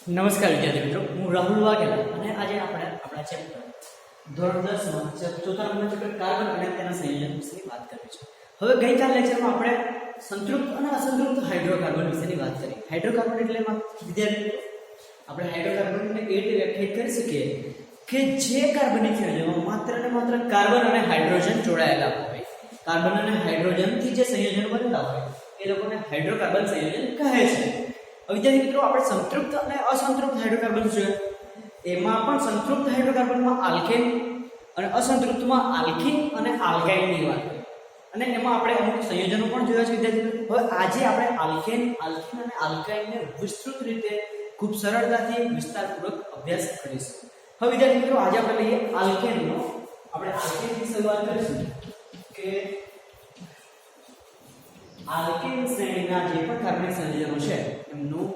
નમસ્કાર વિદ્યાર્થી મિત્રો, હું રાહુલ વાઘેલા અને આજે આપણે આપણા ચેપ્ટર ધોરણ 10 માં ચોથા નંબરનો ચેપ્ટર કાર્બન અને તેના સંયોજન વિશે વાત કરી છે. હવે ગઈકાલ લેક્ચરમાં આપણે સંતૃપ્ત અને અસંતૃપ્ત હાઇડ્રોકાર્બન વિશેની વાત કરી. હાઇડ્રોકાર્બન એટલે વિદ્યાર્થી મિત્રો આપણે હાઇડ્રોકાર્બનને એ રીતે વ્યાખ્યાયિત કરી શકીએ કે જે કાર્બનિક સંયોજનમાં માત્ર ને માત્ર કાર્બન અને હાઇડ્રોજન જોડાયેલા હોય. કાર્બન અને હાઇડ્રોજનથી જે સંયોજન બનેલા હોય એ લોકોને હાઇડ્રોકાર્બન સંયોજન કહે છે. વિદ્યાર્થી મિત્રો આપણે સંતૃપ્ત અને અસંતૃપ્ત હાઇડ્રોકાર્બન જોઈએ. એમાં પણ સંતૃપ્ત હાઇડ્રોકાર્બનમાં આલ્કેન અને અસંતૃપ્તમાં આલ્કીન અને આલ્કાઇનની વાત કરીએ અને એમાં આપણે અમુક સંયોજનો પણ જોયા છે વિદ્યાર્થી મિત્રો. હવે આજે આપણે આલ્કેન, આલ્કીન અને આલ્કાઇનને વિસ્તૃત રીતે ખૂબ સરળતાથી વિસ્તારપૂર્વક અભ્યાસ કરીશું. હવે વિદ્યાર્થી મિત્રો આજે આપણે લઈએ આલ્કેનનો. આપણે આલ્કેનથી શરૂઆત કરીશું કે આલ્કેન શ્રેણીના જે પણ કાર્બનિક સંયોજનો છે એમનું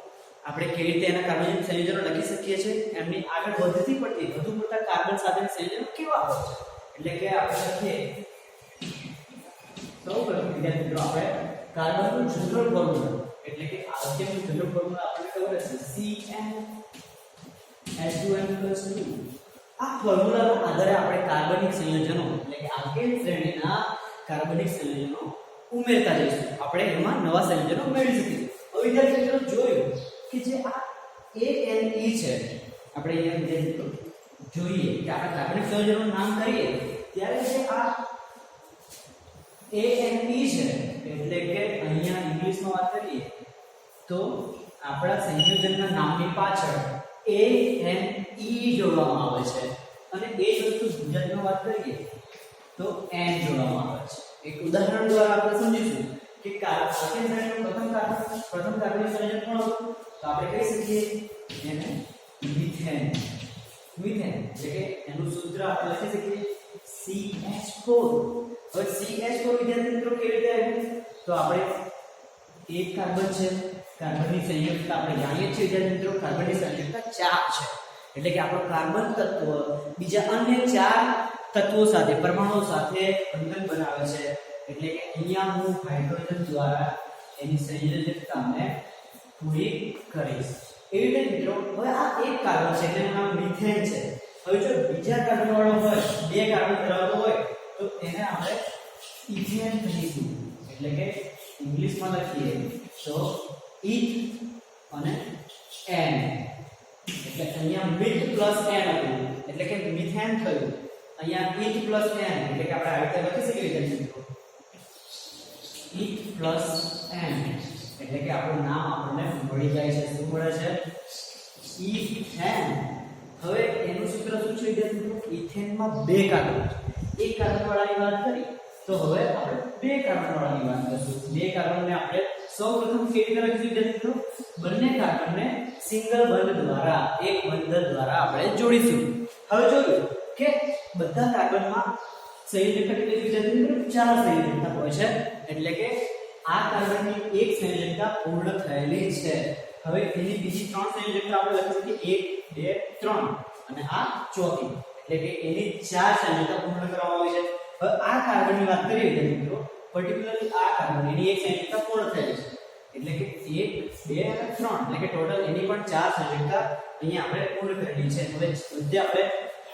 આપણે કેવી રીતે એના કાર્બનિક સંયોજનો લખી શકીએ છીએ, એમની આગળ વધતી પડતી વધુ પડતા કાર્બન સાથેના સંયોજનો કેવા હોય છે. એટલે કે આપણે લખીએ સૌપ્રથમ વિદ્યાર્થી મિત્રો આપણે કાર્બનનું જનરલ ફોર્મ્યુલા એટલે કે આલ્કેનનું જનરલ ફોર્મ્યુલા આપણને ખબર છે CnH2n+2. આ ફોર્મ્યુલાના આધારે આપણે કાર્બનિક સંયોજનો એટલે કે આલ્કેન શ્રેણીના કાર્બનિક સંયોજનો ઉમેરતા જઈશું. આપણે એમાં નવા સંયોજનો મેળવી શકીશું. હવે વિદ્યાર્થી મિત્રો જોયું કે જે આ ANE છે, આપણે અહીંયા જોઈએ કે આપણે કાર્બનિક સંયોજનોનું નામ કરીએ ત્યારે જે આ ANE છે એટલે કે અહીંયા ઇંગ્લિશમાં વાત કરીએ તો આપણા સંયોજનના નામની પાછળ ANE જોડવામાં આવે છે અને એ જ વસ્તુ ગુજરાતીમાં વાત કરીએ તો N જોડવામાં આવે છે. એક ઉદાહરણ દ્વારા આપણે સમજીશું કે આલ્કેન શ્રેણીનું પ્રથમ કાર્બનિક સંયોજન કોણ હતું? તો આપણે કહી શકીએ એને મિથેન. મિથેન એટલે કે એનું સૂત્ર આપણે લખી શકીએ CH4. હવે CH4 વિદ્યાર્થી મિત્રો કેવી રીતે આવ્યું? તો આપણે એક કાર્બન છે, કાર્બનની સંયુક્તતા આપણે જાણીએ છીએ વિદ્યાર્થી મિત્રો કાર્બનની સંયુક્તતા 4 છે. એટલે કે આપણો કાર્બન તત્વ બીજા અન્ય 4 તત્વો સાથે પરમાણુઓ સાથે બંધન બનાવે છે. એટલે કે અહીંયા હું હાઇડ્રોજન દ્વારા એની સંયોજકતાને પૂરી કરીશ. એવી રીતે મિત્રો હવે આ એક કાર્બન છે એટલે એનું નામ મિથેન છે. હવે જો બીજા કાર્બન વાળો હોય, બે કાર્બન ધરાવતો હોય તો એને આપણે ઇથેન કહીશું. એટલે કે ઇંગ્લિશમાં લખીએ તો ઇથ અને એન. એટલે અહીંયા મિથ પ્લસ એન હતું એટલે કે મિથેન થયું. અહીંયા ઇથ પ્લસ એન એટલે કે આપણે આ રીતે લખી શકીએ છીએ મિત્રો ઇથ પ્લસ એન એટલે કે આપણું નામ આપણને મળી જાય છે. શું મળે છે? ઇથેન. હવે એનું સૂત્ર શું છે વિદ્યાર્થી મિત્રો? ઇથેનમાં બે કાર્બન છે. એક કાર્બન વાળાની વાત કરી તો હવે આપણે બે કાર્બન વાળાની વાત કરીશું. બે કાર્બનને આપણે સૌપ્રથમ કેવી રીતે લખીશું વિદ્યાર્થી મિત્રો? બંને કાર્બનને સિંગલ બંધ દ્વારા એક બંધ દ્વારા આપણે જોડીશું. હવે જોયું કે બધા કાર્બનમાં સંયોજકતા કેટલી વિદ્યાર્થી મિત્રો? 4 સંયોજકતા હોય છે. એટલે કે આ કાર્બનની એક સંયોજકતા પૂર્ણ થયેલી છે. હવે એની બીજી 3 સંયોજકતા આપણે લખી શકીએ 1 2 3 અને આ ચોથી એટલે કે એની 4 સંયોજકતા પૂર્ણ કરવામાં આવી છે. હવે આ કાર્બનની વાત કરીએ વિદ્યાર્થી મિત્રો પર્ટિક્યુલરલી આ કાર્બન એની એક સંયોજકતા પૂર્ણ થયેલી છે. એટલે કે 1 2 અને 3 એટલે કે ટોટલ એની પણ 4 સંયોજકતા અહીંયા આપણે પૂર્ણ કરેલી છે. હવે બધે આપણે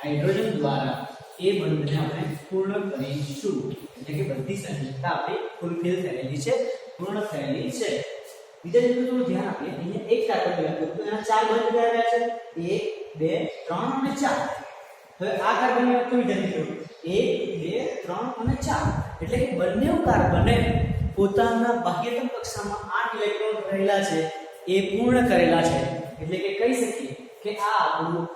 હાઇડ્રોજન દ્વારા એ બંધને આપણે પૂર્ણ કરીશું. એટલે કે બધી સંયોજકતા આપણી ફૂલફિલ થયેલી છે, પૂર્ણ થયેલી છે. વિદ્યાર્થી મિત્રો થોડું ધ્યાન આપીએ. અહીંયા એક કાર્બન લેવાનું તો એના 4 બંધ કયા છે? 1 2 3 અને 4. હવે આ કાર્બનની વાત કરી વિદ્યાર્થી મિત્રો 1 2 3 અને 4 એટલે કે બંને કાર્બને પોતાના બાહ્યતમ કક્ષામાં 8 ઇલેક્ટ્રોન રહેલા છે એ પૂર્ણ કરેલા છે. એટલે કે કહી શકીએ કે આ આપણું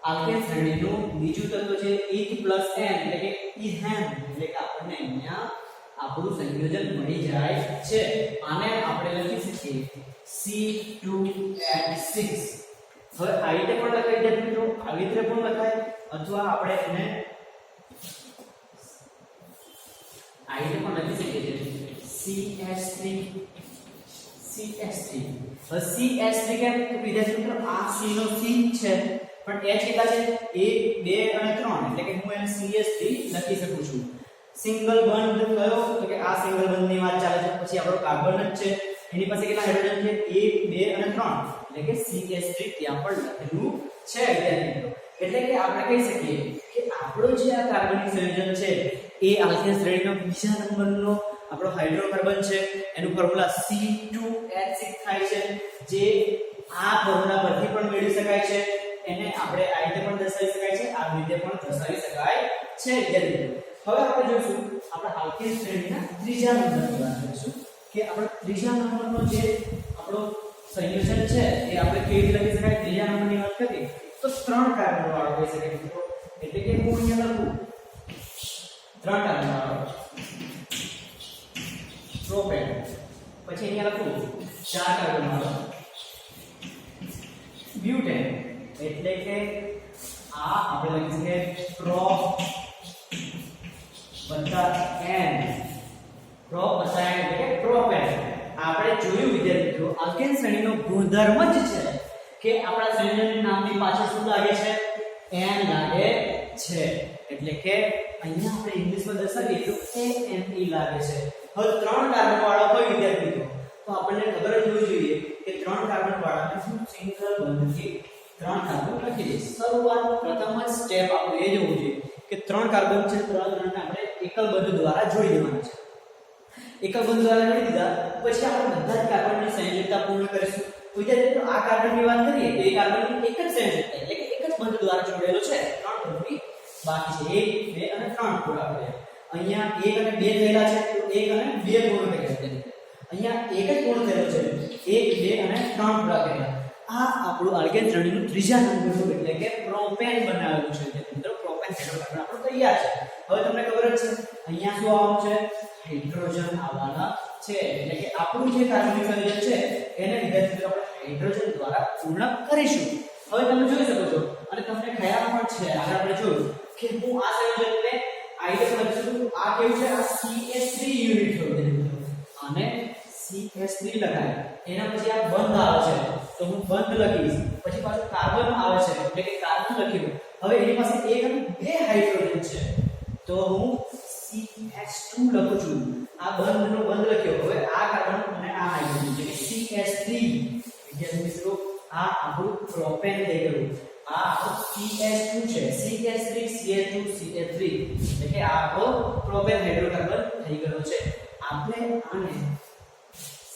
આલ્કેન શ્રેણીનું બીજું તત્વ છે ઇથ પ્લસ એન એટલે કે ઇથેન. એટલે કે આપણને અહીંયા આપણું સંયોજન મળી જાય છે. આને આપણે લખી શકીએ C2H6. હવે આ રીતે પણ લખાઈ જાય મિત્રો, આવી રીતે પણ લખાય અથવા આપણે એને આ રીતે પણ લખી શકીએ છીએ CH3. હવે CH3 કેમ? તો વિદ્યાર્થી મિત્રો આ C નો C છે પણ H કેટલા છે? 1 2 અને 3 એટલે કે હું એને CH3 લખી શકું છું. સિંગલ બંધ કયો? તો કે આ સિંગલ બંધની વાત ચાલે છે. પછી આપણો કાર્બન જ છે એની પાસે કેટલા હાઇડ્રોજન છે 1 2 અને 3 એટલે કે CH3 ત્યાં પણ લખેલું છે વિદ્યાર્થી મિત્રો એટલે કે આપણે કહી શકીએ કે આપણો જે આ કાર્બનિક સંયોજન છે એ આલ્કેન શ્રેણીનો બીજા નંબરનો આપણો હાઇડ્રોકાર્બન છે એનું ફોર્મ્યુલા C2H6 થાય છે જે આ ફોર્મ્યુલા પરથી પણ મેળવી શકાય છે એને આપણે આ રીતે પણ દર્શાવી શકાય છે આ રીતે પણ દર્શાવી શકાય છે વિદ્યાર્થી મિત્રો હવે આપણે જોઈશું આપણે આલ્કેન શ્રેણીના ત્રીજા નંબરની વાત કરીશું કે આપણે ત્રીજા નંબરનો જે આપણો સંયોજન છે એ આપણે કેવી રીતે લખી શકાય ત્રીજા નંબરની વાત કરીએ તો 3 કાર્બન વાળો હોઈ શકે મિત્રો એટલે કે હું અહીંયા લખું 3 કાર્બન વાળો પ્રોપેન પછી અહીંયા લખું 4 કાર્બન વાળો બ્યુટેન એટલે કે આ આપણે લખી શકીએ પ્રોપ વત્તા n પ્રોપ વત્તા n એટલે કે પ્રોપેન આપણે જોયું વિદ્યાર્થી મિત્રો આલ્કેન શ્રેણીનો ગુણધર્મ જ છે કે આપણા સંયોજનના નામની પાછળ શું લાગે છે n લાગે છે એટલે કે અહીંયા આપણે ઇંગ્લિશમાં દર્શાવીએ તો ANE લાગે છે હવે 3 કાર્બન વાળો હોય વિદ્યાર્થી મિત્રો તો આપણને ખબર જ હોવી જોઈએ કે 3 કાર્બન વાળાને હું સિંગલ બંધથી 3 કાર્બન લખી દઈશ શરૂઆત પ્રથમ જ સ્ટેપ આપણે એ જોવું જોઈએ કે 3 કાર્બન છે 3 ને આપણે એકલ બંધ દ્વારા જોડી દેવાના છે એકલ બંધ દ્વારા જોડી દીધા પછી આપણે બધા જ કાર્બનની સંયોજકતા પૂર્ણ કરીશું વિદ્યાર્થી મિત્રો આ કાર્બનની વાત કરીએ તો એ કાર્બનની એક જ સંયોજકતા એટલે કે એક જ બંધ દ્વારા જોડેલો છે 3 બંધની બાકી છે 1 2 અને 3 પૂરા કર્યા અહીંયા 1 અને 2 થયેલા છે તો 1 અને 2 પૂર્ણ કર્યા છે અહીંયા એક જ પૂર્ણ થયેલો છે 1 2 અને 3 પૂરા કર્યા આ આપણું આલ્કેન શ્રેણીનું ત્રીજા નંબરનું એટલે કે પ્રોપેન બનાવેલું છે મિત્રો પ્રોપેન હાઇડ્રોકાર્બન આપણો તૈયાર છે હવે તમને ખબર જ છે અહીંયા શું આવવાનું છે હાઇડ્રોજન આવવાના છે એટલે કે આપણું જે કાર્બનિક સંયોજન છે એને વિદ્યાર્થી મિત્રો આપણે હાઇડ્રોજન દ્વારા પૂર્ણ કરીશું હવે તમે જોઈ શકો છો અને તમને ખ્યાલ પણ છે આગળ આપણે જોયું કે હું આ સંયોજનને આ રીતે લખી શકું આ કેવું છે આ CH3 યુનિટ છે અને CH3 લખાય એના પછી આ બંધ આવે છે તો હું બંધ લખીશ પછી પાછું કાર્બન આવે છે એટલે કે કાર્બન લખ્યું હવે એની પાસે એક અને બે હાઇડ્રોજન છે તો હું CH2 લખું છું આ બંધનો બંધ લખ્યો હવે આ કાર્બન અને આ હાઇડ્રોજન એટલે CH3 વિદ્યાર્થી મિત્રો આ આપણું પ્રોપેન થઈ ગયું આ આપણું CH2 છે CH3 CH2 CH3 એટલે કે આ આપણો પ્રોપેન હાઇડ્રોકાર્બન થઈ ગયો છે આપણે આને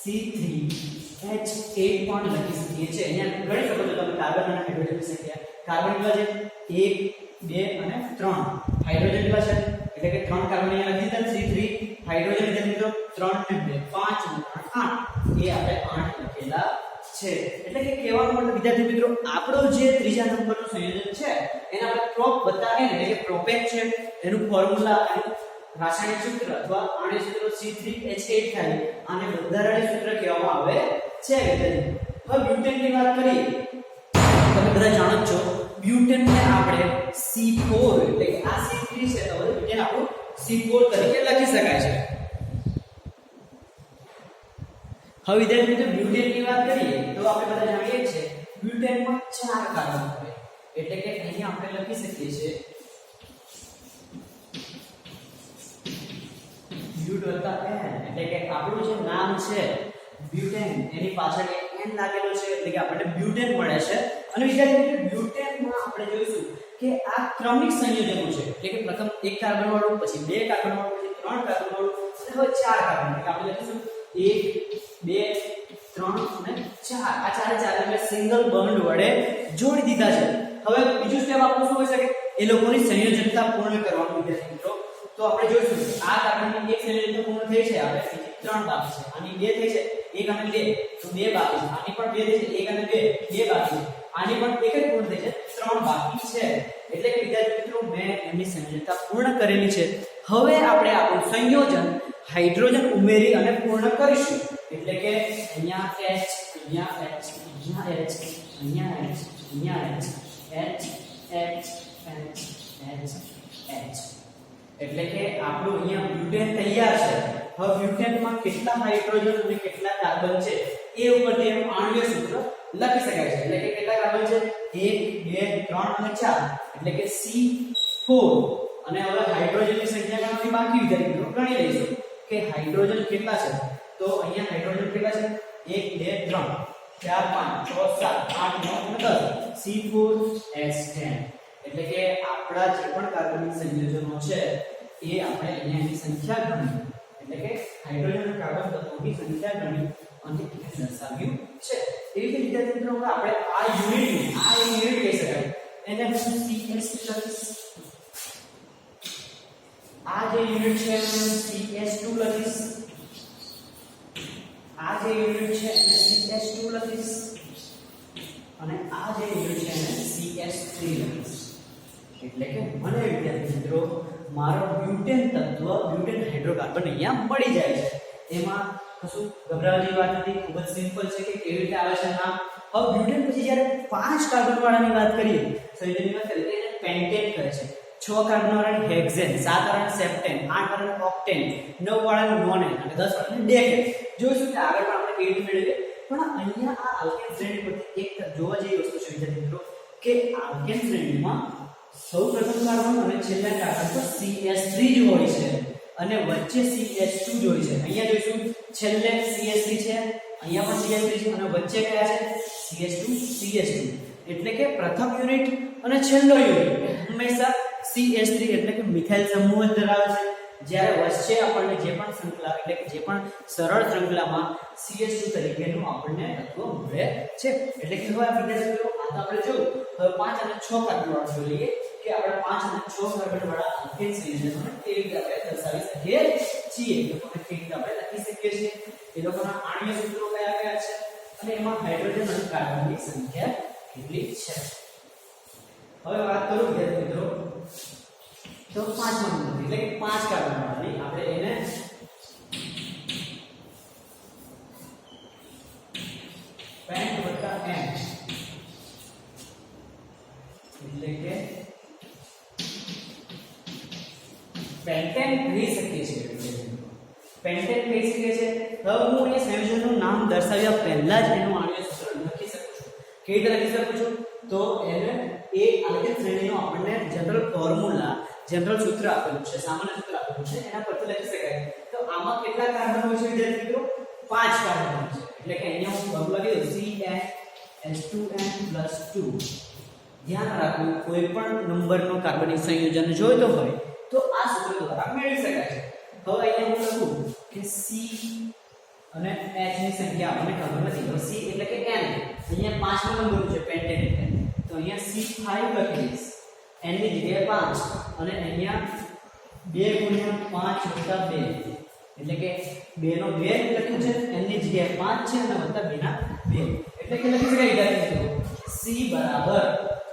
C3H8 પણ લખી શકીએ છીએ અહીંયા ગણી શકો છો તમે કાર્બન અને હાઇડ્રોજનની સંખ્યા કાર્બન કેટલા છે 1 2 અને 3 હાઇડ્રોજન કેટલા છે એટલે કે 3 કાર્બન અહીંયા લખી દીધા C3 હાઇડ્રોજન એટલે મિત્રો 3 ને 2 5 અને 3 8 એ આપણે 8 લખેલા છે એટલે કે કહેવાનો મતલબ વિદ્યાર્થી મિત્રો આપણો જે ત્રીજા નંબરનું સંયોજન છે એને આપણે પ્રોપ વત્તા n એટલે કે પ્રોપેન છે એનું ફોર્મ્યુલા એનું રાસાયણિક સૂત્ર અથવા આણ્વિક સૂત્ર C3H8 થાય આને બંધારણીય સૂત્ર કહેવામાં આવે છે વિદ્યાર્થી હવે બ્યુટેનની વાત કરીએ તમે બધા જાણો છો બ્યુટેનને આપણે C4 એટલે કે આ C3 છે તો બ્યુટેન આપણું C4 તરીકે લખી શકાય છે હવે વિદ્યાર્થી મિત્રો બ્યુટેનની વાત કરીએ તો આપણે બધા જાણીએ છીએ બ્યુટેનમાં 4 કાર્બન હોય એટલે કે અહીંયા આપણે લખી શકીએ છીએ બ્યુટ વત્તા n એટલે કે આપણું જે નામ છે બ્યુટેન એની પાછળ એક n લાગેલો છે એટલે કે આપણને બ્યુટેન મળે છે અને વિદ્યાર્થી મિત્રો બ્યુટેનમાં આપણે જોઈશું કે આ ક્રમિક સંયોજનો છે એટલે કે પ્રથમ એક કાર્બન વાળું પછી બે કાર્બન વાળું પછી 3 કાર્બન વાળું અને હવે 4 કાર્બન એટલે આપણે લખીશું 1 2 3 અને 4 આ ચારે ચાર એટલે સિંગલ બોન્ડ વડે જોડી દીધા છે હવે બીજું સ્ટેપ આપણું શું હોઈ શકે એ લોકોની સંયોજકતા પૂર્ણ કરવાનું વિદ્યાર્થી મિત્રો તો આપણે જોઈશું આ કાર્બનની એક સંયોજકતા પૂર્ણ થઈ છે આપણે 3 બાકી છે આની 2 થઈ છે 1 અને 2 તો 2 બાકી છે આની પણ 2 થઈ છે 1 અને 2 2 બાકી છે આની પણ એક જ પૂર્ણ થઈ છે 3 બાકી છે એટલે કે વિદ્યાર્થી મિત્રો મેં એમની સંયોજકતા પૂર્ણ કરેલી છે હવે આપણે આપણું સંયોજન હાઇડ્રોજન ઉમેરી અને પૂર્ણ કરીશું એટલે કે અહીંયા H અહીંયા H અહીંયા H અહીંયા H અહીંયા H H H H H એટલે કે આપણું અહીંયા બ્યુટેન તૈયાર છે હવે બ્યુટેનમાં કેટલા હાઇડ્રોજન અને કેટલા કાર્બન છે એ ઉપરથી એનું આણ્વિક સૂત્ર લખી શકાય છે એટલે કે કેટલા કાર્બન છે 1 2 3 અને 4 એટલે કે C4 અને હવે હાઇડ્રોજનની સંખ્યા ગણવાની બાકી વિદ્યાર્થી મિત્રો ગણી લઈશું કે હાઇડ્રોજન કેટલા છે તો અહીંયા હાઇડ્રોજન કેટલા છે 1 2 3 4 5 6 7 8 9 10 C4H10 એટલે કે આપણા જે પણ કાર્બનિક સંયોજનો છે એ આપણે અહીંયા એની સંખ્યા ગણી એટલે કે હાઇડ્રોજન અને કાર્બન તત્વોની સંખ્યા ગણી અને દર્શાવ્યું છે એવી રીતે વિદ્યાર્થી મિત્રો આપણે આ યુનિટ કહી શકાય એને હું CS લખીશ આ જે યુનિટ છે એને CS2 લખીશ આ જે યુનિટ છે એને CS2 લખીશ અને આ જે યુનિટ છે એને CS3 લખીશ એટલે કે મને વિદ્યાર્થી મિત્રો મારો બ્યુટેન તત્વ બ્યુટેન હાઇડ્રોકાર્બન અહીંયા મળી જાય છે એમાં કશું ગભરાવાની વાત નથી ખૂબ જ સિમ્પલ છે કે કેવી રીતે આવે છે નામ હવે બ્યુટેન પછી જ્યારે 5 કાર્બન વાળાની વાત કરીએ સંયોજનની વાત કરીએ એને પેન્ટેન કહે છે 6 કાર્બન વાળાને હેક્સેન 7 વાળાને સેપ્ટેન 8 વાળાને ઓક્ટેન 9 વાળાને નોનેન અને 10 વાળાને ડેકેન જોઈશું કે આગળ પણ આપણે કેવી રીતે મેળવીએ પણ અહીંયા આ આલ્કેન શ્રેણી પરથી એક જોવા જેવી વસ્તુ છે વિદ્યાર્થી મિત્રો કે આલ્કેન શ્રેણીમાં સૌપ્રથમ કાર્બન અને છેલ્લા કાર્બન તો CS3 જ હોય છે અને વચ્ચે CS2 જ હોય છે અહીંયા જોઈશું છેલ્લે CS3 છે અહીંયા પણ CS3 છે અને વચ્ચે કયા છે CS2 એટલે કે પ્રથમ યુનિટ અને છેલ્લો યુનિટ હંમેશા CS3 એટલે કે મિથાઇલ સમૂહ જ ધરાવે છે જ્યારે વચ્ચે આપણને જે પણ શૃંખલા એટલે કે જે પણ સરળ શૃંખલામાં CS2 તરીકેનું આપણને તત્વ મળે છે એટલે કે હવે આ વિદ્યાર્થીઓ આ તો આપણે જોયું હવે 5 અને 6 કાર્બન વાળા જોઈ લઈએ કે આપણે 5 અને 6 કાર્બન વાળા આલ્કેન સંયોજનોને કેવી રીતે આપણે દર્શાવી શકીએ છીએ એ લોકોને કેવી રીતે આપણે લખી શકીએ છીએ એ લોકોના આણ્વીય સૂત્રો કયા કયા છે અને એમાં હાઇડ્રોજન અને કાર્બનની સંખ્યા કેટલી છે હવે વાત કરું વિદ્યાર્થી મિત્રો તો 5મા નંબર એટલે કે 5 કાર્બન વાળાની આપણે એને પેન્ટ વત્તા n એટલે કે પેન્ટેન કહી શકીએ છીએ પેન્ટેન કહી શકીએ છીએ હવે હું એ સંયોજનનું નામ દર્શાવ્યા પહેલા જ એનું આણ્વીય સૂત્ર લખી શકું છું કેવી રીતે લખી શકું છું તો એને એ આલ્કેન શ્રેણીનો આપણને જનરલ સૂત્ર આપેલું છે સામાન્ય સૂત્ર આપેલું છે એના પરથી લખી શકાય તો આમાં કેટલા કાર્બન હોય છે વિદ્યાર્થી મિત્રો 5 કાર્બન હોય છે એટલે કે અહીંયા હું બગ લખી દઉં CnH2n+2 ધ્યાન રાખવું કોઈ પણ નંબરનો કાર્બનિક સંયોજન જોઈતો હોય તો આ સૂત્ર દ્વારા મેળવી શકાય છે હવે અહીંયા હું લખું કે C અને H ની સંખ્યા આપણને ખબર નથી તો C એટલે કે n અહીંયા 5મો નંબર છે પેન્ટેન એટલે તો અહીંયા C5 લખી દઈશ n ની જગ્યાએ 5 અને અહીંયા 2 × 5 + 2 એટલે કે 2 નો 2 લખ્યું છે n ની જગ્યાએ 5 છે અને વત્તા 2 ના 2 એટલે કે લખી શકાય વિદ્યાર્થી મિત્રો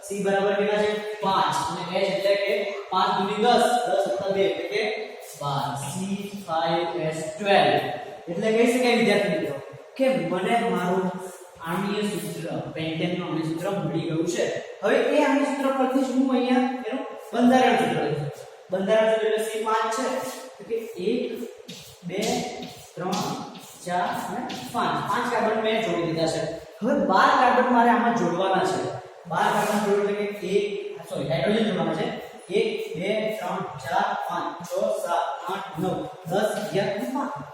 C બરાબર કેટલા છે 5 અને H એટલે કે 5 × 10 10 + 2 એટલે કે 12 C5H12 એટલે કહી શકાય વિદ્યાર્થી મિત્રો કે મને મારું આણ્વીય સૂત્ર પેન્ટેનનું આણ્વીય સૂત્ર મળી ગયું છે હવે એ આણ્વીય સૂત્ર પરથી જ હું અહીંયા એનું બંધારણ સૂત્ર લખીશ બંધારણ સૂત્ર એટલે C5 છે કે 1 2 3 4 અને 5 કાર્બન મેં જોડી દીધા છે હવે 12 કાર્બન મારે આમાં જોડવાના છે 12 કાર્બન જોડવું એટલે કે હાઇડ્રોજન જોડવાના છે 1 2 3 4 5 6 7 8 9 10 11 12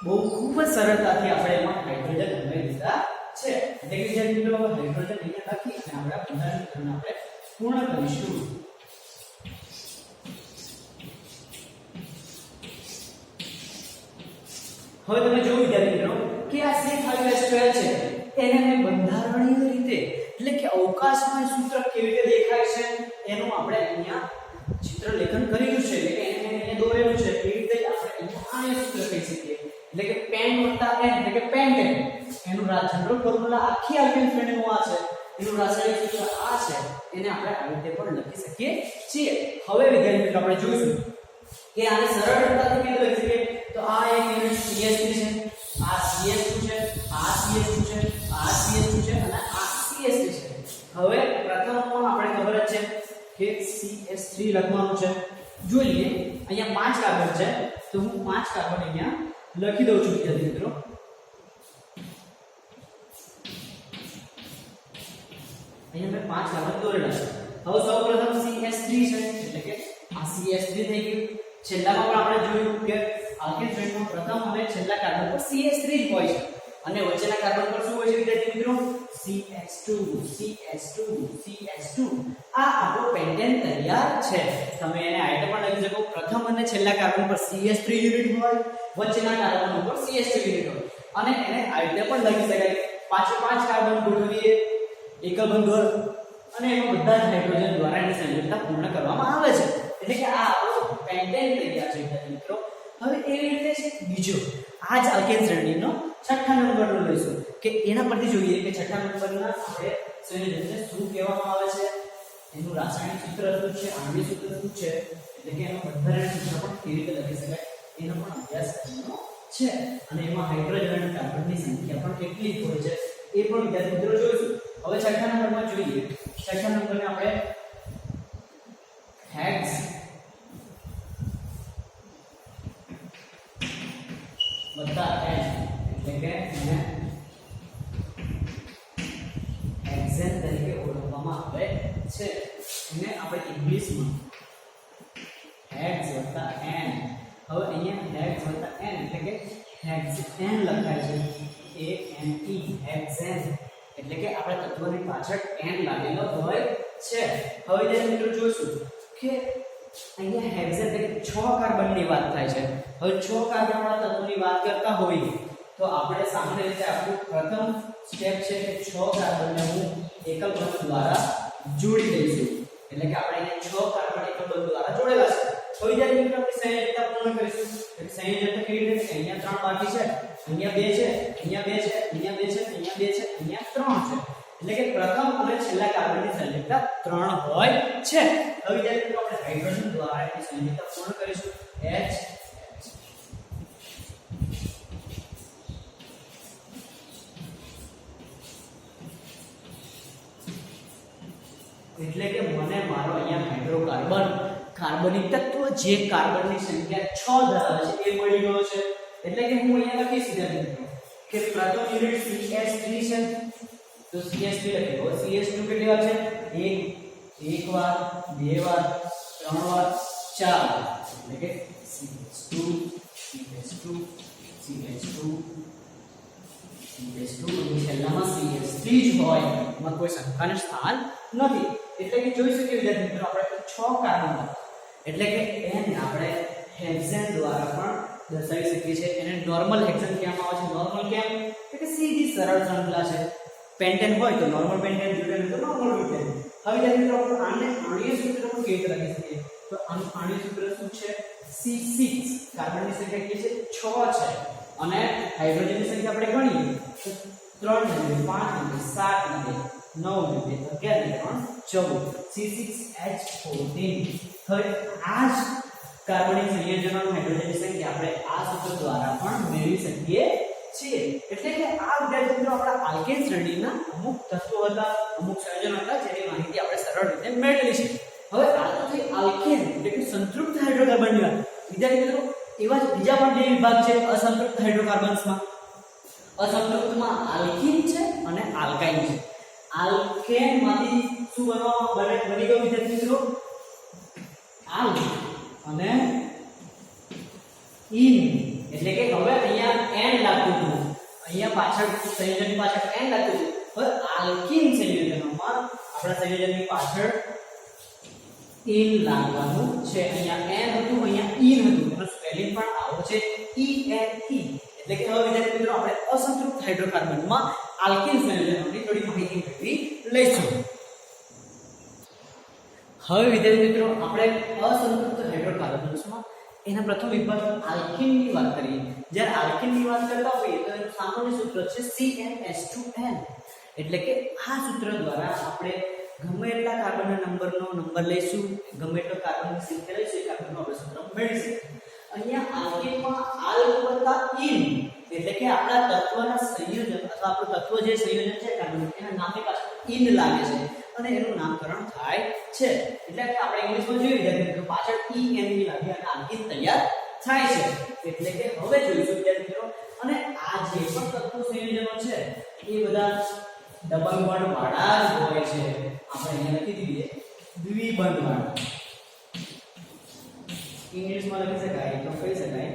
બહુ ખૂબ જ સરળતાથી આપણે એમાં હાઇડ્રોજન ઉમેરી દીધા છે એટલે કે વિદ્યાર્થી મિત્રો હાઇડ્રોજન અહીંયા લખી અને આપણે બંધારણ આપણે પૂર્ણ કરીશું હવે તમે જો વિદ્યાર્થી મિત્રો કે આ C5H12 છે એને મેં બંધારણીય રીતે એટલે કે અવકાશમાં સૂત્ર કેવી રીતે દેખાય છે એનું આપણે અહીંયા ચિત્રલેખન કર્યું છે એટલે કે એને અહીંયા દોરેલું છે કેવી રીતે આપણે અહીંયા આને સૂત્ર કહી શકીએ એટલે કે પેન વત્તા n એટલે કે પેન્ટેન એનું જનરલ ફોર્મ્યુલા આખી આલ્કેન શ્રેણીનું આ છે એનું રાસાયણિક સૂત્ર આ છે એને આપણે આવી રીતે પણ લખી શકીએ છીએ હવે વિદ્યાર્થી મિત્રો આપણે જોઈશું કે આને સરળતાથી કેવી રીતે લખી શકીએ તો આ એક યુનિટ CS3 છે આ CS2 છે આ CS2 છે આ CS2 છે અને આ CS3 છે હવે પ્રથમમાં આપણે ખબર જ છે કે CS3 લખવાનું છે જોઈ લઈએ અહીંયા 5 કાર્બન છે તો હું 5 કાર્બન અહીંયા લખી દઉં છું વિદ્યાર્થી મિત્રો અહીંયા મેં 5 કાર્બન દોરેલા છે હવે સૌપ્રથમ CS3 છે એટલે કે આ CS3 થઈ ગયું છેલ્લામાં પણ આપણે જોયું કે આલ્કેન શ્રેણીમાં પ્રથમ અને છેલ્લા કાર્બન પર CH3 જ હોય છે અને વચ્ચેના કાર્બન પર શું હોય છે વિદ્યાર્થી મિત્રો CH2 આ આપણો પેન્ટેન તૈયાર છે તમે એને આઈટમ પણ લખી શકો પ્રથમ અને છેલ્લા કાર્બન પર CH3 યુનિટ હોય વચ્ચેના કાર્બન પર CH2 યુનિટ હોય અને એને આઈટમ પણ લખી શકાય પાંચે પાંચ કાર્બન ગોઠવીએ એકલ બંધ અને એમાં બધા જ હાઇડ્રોજન દ્વારા એની સંયોજકતા પૂર્ણ કરવામાં આવે છે એટલે કે આ આપણો પેન્ટેન તૈયાર છે વિદ્યાર્થી મિત્રો હવે એવી રીતે છે બીજો આ જ આલ્કેન શ્રેણીનો છઠ્ઠા નંબરનો લઈશું કે એના પરથી જોઈએ કે છઠ્ઠા નંબરના આપણે સંયોજનને શું કહેવામાં આવે છે એનું રાસાયણિક સૂત્ર શું છે આણ્વિક સૂત્ર શું છે એટલે કે એનું બંધારણીય સૂત્ર પણ કેવી રીતે લખી શકાય એનો પણ અભ્યાસ કરવાનો છે અને એમાં હાઇડ્રોજન અને કાર્બનની સંખ્યા પણ કેટલી હોય છે એ પણ વિદ્યાર્થી મિત્રો જોઈશું હવે છઠ્ઠા નંબરમાં જોઈએ છઠ્ઠા નંબરને આપણે હેક્સ વત્તા n એટલે કે એને હેક્સેન તરીકે ઓળખવામાં આવે છે એને આપણે ઇંગ્લિશમાં હેક્સ વત્તા n હવે અહીંયા હેક્સ વત્તા n એટલે કે હેક્સેન લખાય છે ANE હેક્સેન એટલે કે આપણે તત્વની પાછળ n લાગેલો હોય છે હવે જે મિત્રો જોઈશું કે અહીંયા હેક્સેન એટલે 6 કાર્બનની વાત થાય છે હવે 6 કાર્બન વાળા તત્વોની વાત કરતા હોઈએ તો આપણે સામાન્ય રીતે આપણું પ્રથમ સ્ટેપ છે કે 6 કાર્બનને હું એકલ બંધ દ્વારા જોડી દઈશું એટલે કે આપણે અહીંયા 6 કાર્બન એકલ બંધ દ્વારા જોડેલા છે હવે જ્યારે મિત્રો આપણે સંયોજકતા પૂર્ણ કરીશું એટલે સંયોજકતા કેવી રીતે અહીંયા 3 બાકી છે અહીંયા 2 છે અહીંયા 2 છે અહીંયા 2 છે અહીંયા 2 છે અહીંયા 3 છે એટલે કે પ્રથમ અને છેલ્લા કાર્બનની સંયોજકતા 3 હોય છે હવે જ્યારે મિત્રો આપણે હાઇડ્રોજન દ્વારા એની સંયોજકતા પૂર્ણ કરીશું H એટલે કે મને મારો અહીંયા હાઇડ્રોકાર્બન કાર્બનિક તત્વ જે કાર્બનની સંખ્યા 6 ધરાવે છે એ મળી ગયો છે એટલે કે હું અહીંયા લખી શકું મિત્રો કે પ્રથમ યુનિટ CH3 છે તો CH3 લખી દો CH2 કેટલી વાર છે એક વાર બે વાર ત્રણ વાર ચાર એટલે કે CH2 અને છેલ્લામાં CH3 જ હોય એમાં કોઈ શંકાને સ્થાન નથી એટલે કે જોઈ શકીએ વિદ્યાર્થી મિત્રો આપણે 6 કાર્બન એટલે કે n આપણે હેક્સેન દ્વારા પણ દર્શાવી શકીએ છીએ એને નોર્મલ હેક્સેન કહેવામાં આવે છે નોર્મલ કેમ કે સીધી સરળ શ્રૃંખલા છે પેન્ટેન હોય તો નોર્મલ પેન્ટેન જોડે તો નોર્મલ પેન્ટેન હવે જ્યારે મિત્રો આપણે આને આણ્વિક સૂત્ર પણ કેવી રીતે લખી શકીએ તો આનું આણ્વિક સૂત્ર શું છે C6 કાર્બનની સંખ્યા કેટલી છે 6 છે અને હાઇડ્રોજનની સંખ્યા આપણે ગણીએ તો 3 ને 5 ને 7 ને 9 ને 11 ને 14 C6H14 હવે આ જ કાર્બનિક સંયોજનો અને હાઇડ્રોજનની સંખ્યા આપણે આ સૂત્ર દ્વારા પણ મેળવી શકીએ છીએ એટલે કે આ વિદ્યાર્થી મિત્રો આપણા આલ્કેન શ્રેણીના અમુક તત્વો હતા અમુક સંયોજનો હતા જેની માહિતી આપણે સરળ રીતે મેળવેલી છે હવે આ તો થઈ આલ્કેન એટલે કે સંતૃપ્ત હાઇડ્રોકાર્બનની વાત વિદ્યાર્થી મિત્રો એવા જ બીજા પણ બે વિભાગ છે અસંતૃપ્ત હાઇડ્રોકાર્બન્સમાં અસંતૃપ્તમાં આલ્કીન છે અને આલ્કાઇન છે આલ્કેનમાંથી શું બની ગયું વિદ્યાર્થી મિત્રો આલ્ક અને ઇન એટલે કે હવે અહીંયા n લાગતું હતું અહીંયા પાછળ સંયોજનની પાછળ n લાગતું હતું હવે આલ્કીન સંયોજનોમાં આપણા સંયોજનની પાછળ ઇન લાગવાનું છે અહીંયા n હતું અહીંયા ઇન હતું એનો સ્પેલિંગ પણ આવો છે ENE એટલે કે હવે વિદ્યાર્થી મિત્રો આપણે અસંતૃપ્ત હાઇડ્રોકાર્બનમાં આલ્કીન સંયોજનોની થોડી માહિતી મેળવી લઈશું હવે વિદ્યાર્થી મિત્રો આપણે અસંતૃપ્ત હાઇડ્રોકાર્બન્સમાં એના પ્રથમ વિભાગ આલ્કીનની વાત કરીએ જ્યારે આલ્કીનની વાત કરતા હોઈએ તો એનું સામાન્ય સૂત્ર છે CnH2n એટલે કે આ સૂત્ર દ્વારા આપણે ગમે એટલા કાર્બનના નંબર લઈશું ગમે એટલો કાર્બનની સંખ્યા લઈશું એ કાર્બનનું આપણે સૂત્ર મેળવીશું અહીંયા આલ્કીનમાં આલ્ક વત્તા ઇન એટલે કે આપણા તત્વના સંયોજન અથવા આપણું તત્વ જે સંયોજન છે કાર્બન એના નામની પાછળ ઇન લાગે છે અને એનું નામકરણ થાય છે એટલે કે આપણે ઇંગ્લિશમાં જોઈ રહ્યા તો પાછળ EN લાગે અને આલ્કીન તૈયાર થાય છે એટલે કે હવે જોઈશું વિદ્યાર્થી મિત્રો અને આ જે પણ તત્વ સંયોજનો છે એ બધા ડબલ બોન્ડ વાળા જ હોય છે આપણે અહીંયા લખી દઈએ દ્વિબંધ વાળા ઇંગ્લિશમાં લખી શકાય તો કહી શકાય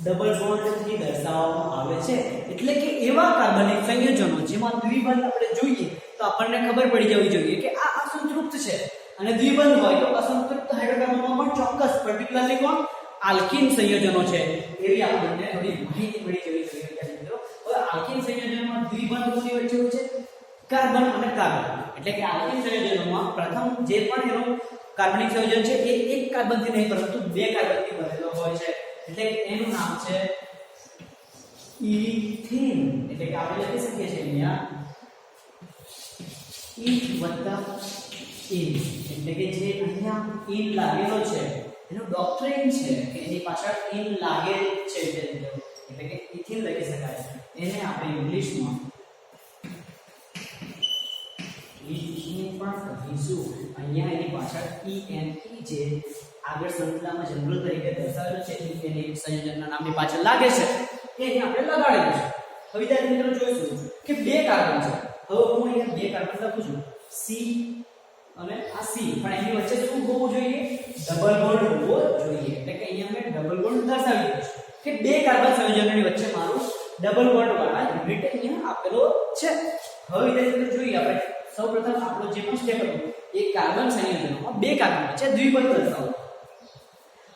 ડબલ બોન્ડથી દર્શાવવામાં આવે છે. એટલે કે એવા કાર્બનિક સંયોજનો જેમાં દ્વિબંધ આપણે જોઈએ તો આપણને ખબર પડી જવી જોઈએ કે આ અસંતૃપ્ત છે, અને દ્વિબંધ હોય તો અસંતૃપ્ત હાઇડ્રોકાર્બનમાં પણ ચોક્કસ પર્ટિક્યુલરલી કોણ આલ્કીન સંયોજનો છે એવી આપણને થોડી માહિતી મળી જવી જોઈએ મિત્રો. હવે આલ્કીન સંયોજનમાં દ્વિબંધ કોની વચ્ચે હોય છે? કાર્બન અને કાર્બન. એટલે કે આલ્કીન સંયોજનોમાં પ્રથમ જે પણ એનું કાર્બનિક સંયોજન છે એ એક કાર્બનથી નહીં પરંતુ બે કાર્બનથી બનેલો હોય છે. એટલે કે એનું નામ છે ઇથીન. એટલે કે આપણે લખી શકીએ છીએ અહીંયા ઇથ વત્તા ઇન. એટલે કે જે અહીંયા ઇન લાગેલો છે એનું ડોક્ટ્રિન છે કે એની પાછળ ઇન લાગેલ છે, એટલે કે ઇથીન લખી શકાય. એને આપણે ઇંગ્લિશમાં ઇથીન પણ કહીશું. અહીંયા એની પાછળ ENE જે આગળ સંખ્યામાં જનરલ તરીકે દર્શાવેલું છે એની સંયોજનના નામની પાછળ લાગે છે એને આપણે લગાડેલું છે. હવે વિદ્યાર્થી મિત્રો જોઈશું કે બે કાર્બન છે. હવે હું અહીંયા બે કાર્બન લખું છું C અને આ C, પણ એની વચ્ચે શું હોવું જોઈએ? ડબલ બોન્ડ હોવો જોઈએ. એટલે કે અહીંયા મેં ડબલ બોન્ડ દર્શાવી દીધો છે કે બે કાર્બન સંયોજનોની વચ્ચે મારું ડબલ બોન્ડ વાળા યુનિટ અહીંયા આપેલો છે. હવે વિદ્યાર્થી મિત્રો જોઈએ આપણે સૌપ્રથમ આપણો જે પણ સ્ટેપ હતો એ કાર્બન સંયોજનોમાં બે કાર્બન વચ્ચે દ્વિબંધ દર્શાવો.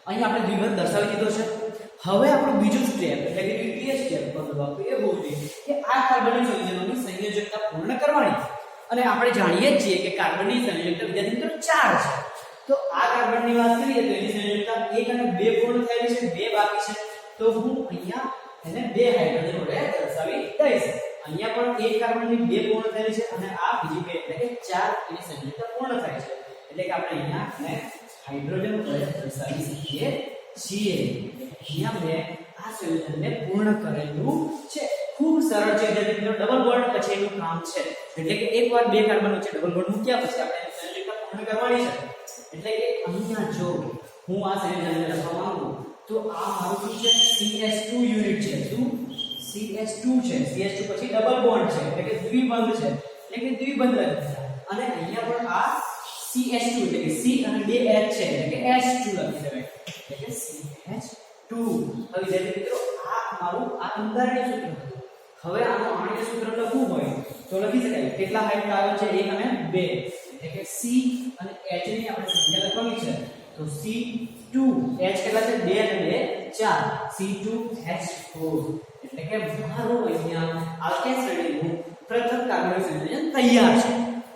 અહીં આપણે દ્વિબંધ દર્શાવી દીધો છે. હવે આપણું બીજું સ્ટેપ એટલે કે દ્વિતીય સ્ટેપ બનવાનું એ હોવું જોઈએ કે આ કાર્બનિક સંયોજનોની સંયોજકતા પૂર્ણ કરવાની. અને આપણે જાણીએ જ છીએ કે કાર્બનની સંયોજકતા વિદ્યાર્થી મિત્રો 4 છે. તો આ કાર્બનની વાત કરીએ તો એની સંયોજકતા 1 અને 2 પૂર્ણ થયેલી છે, 2 બાકી છે. તો હું અહીંયા એને 2 હાઇડ્રોજન વડે દર્શાવી દઈશ. અહીંયા પણ એક કાર્બનની 2 પૂર્ણ થયેલી છે અને આ બીજી 2 એટલે કે 4 એની સંયોજકતા પૂર્ણ થાય છે. એટલે કે આપણે અહીંયા ને હાઇડ્રોજન વડે દર્શાવી શકીએ છીએ. અહીંયા મેં આ સંયોજનને પૂર્ણ કરેલું છે. ખૂબ સરળ છે વિદ્યાર્થી મિત્રો. ડબલ બોન્ડ પછી એનું કામ છે. એટલે કે એકવાર બે કાર્બન વચ્ચે ડબલ બોન્ડ મૂક્યા પછી આપણે સંયોજકતા પૂર્ણ કરવાની છે. એટલે કે અહીંયા જો હું આ સંયોજનને લખવા માંગુ તો આ મારું શું છે? CH2 યુનિટ છે. શું? CH2 છે. CH2 પછી ડબલ બોન્ડ છે એટલે કે દ્વિબંધ છે. એટલે કે દ્વિબંધ લખી અને અહીંયા પણ આ CH2 એટલે કે C અને 2 H છે એટલે કે H2 લખી દેવાય. એટલે કે CH2. હવે વિદ્યાર્થી મિત્રો આ મારું આ અંદરનું સૂત્ર હતું. હવે આનો આણ્વિક સૂત્ર લખવું હોય તો લખી શકાય. કેટલા હાઇડ્રોજન આવે છે? 1 અને 2. એટલે કે C અને H ની આપણે સંખ્યા લખવાની છે. તો C2 H કેટલા છે? 2 અને 2 4. C2H4. એટલે કે મારું અહીંયા આલ્કેન શ્રેણીનું પ્રથમ કાર્બનિક સંયોજન તૈયાર છે.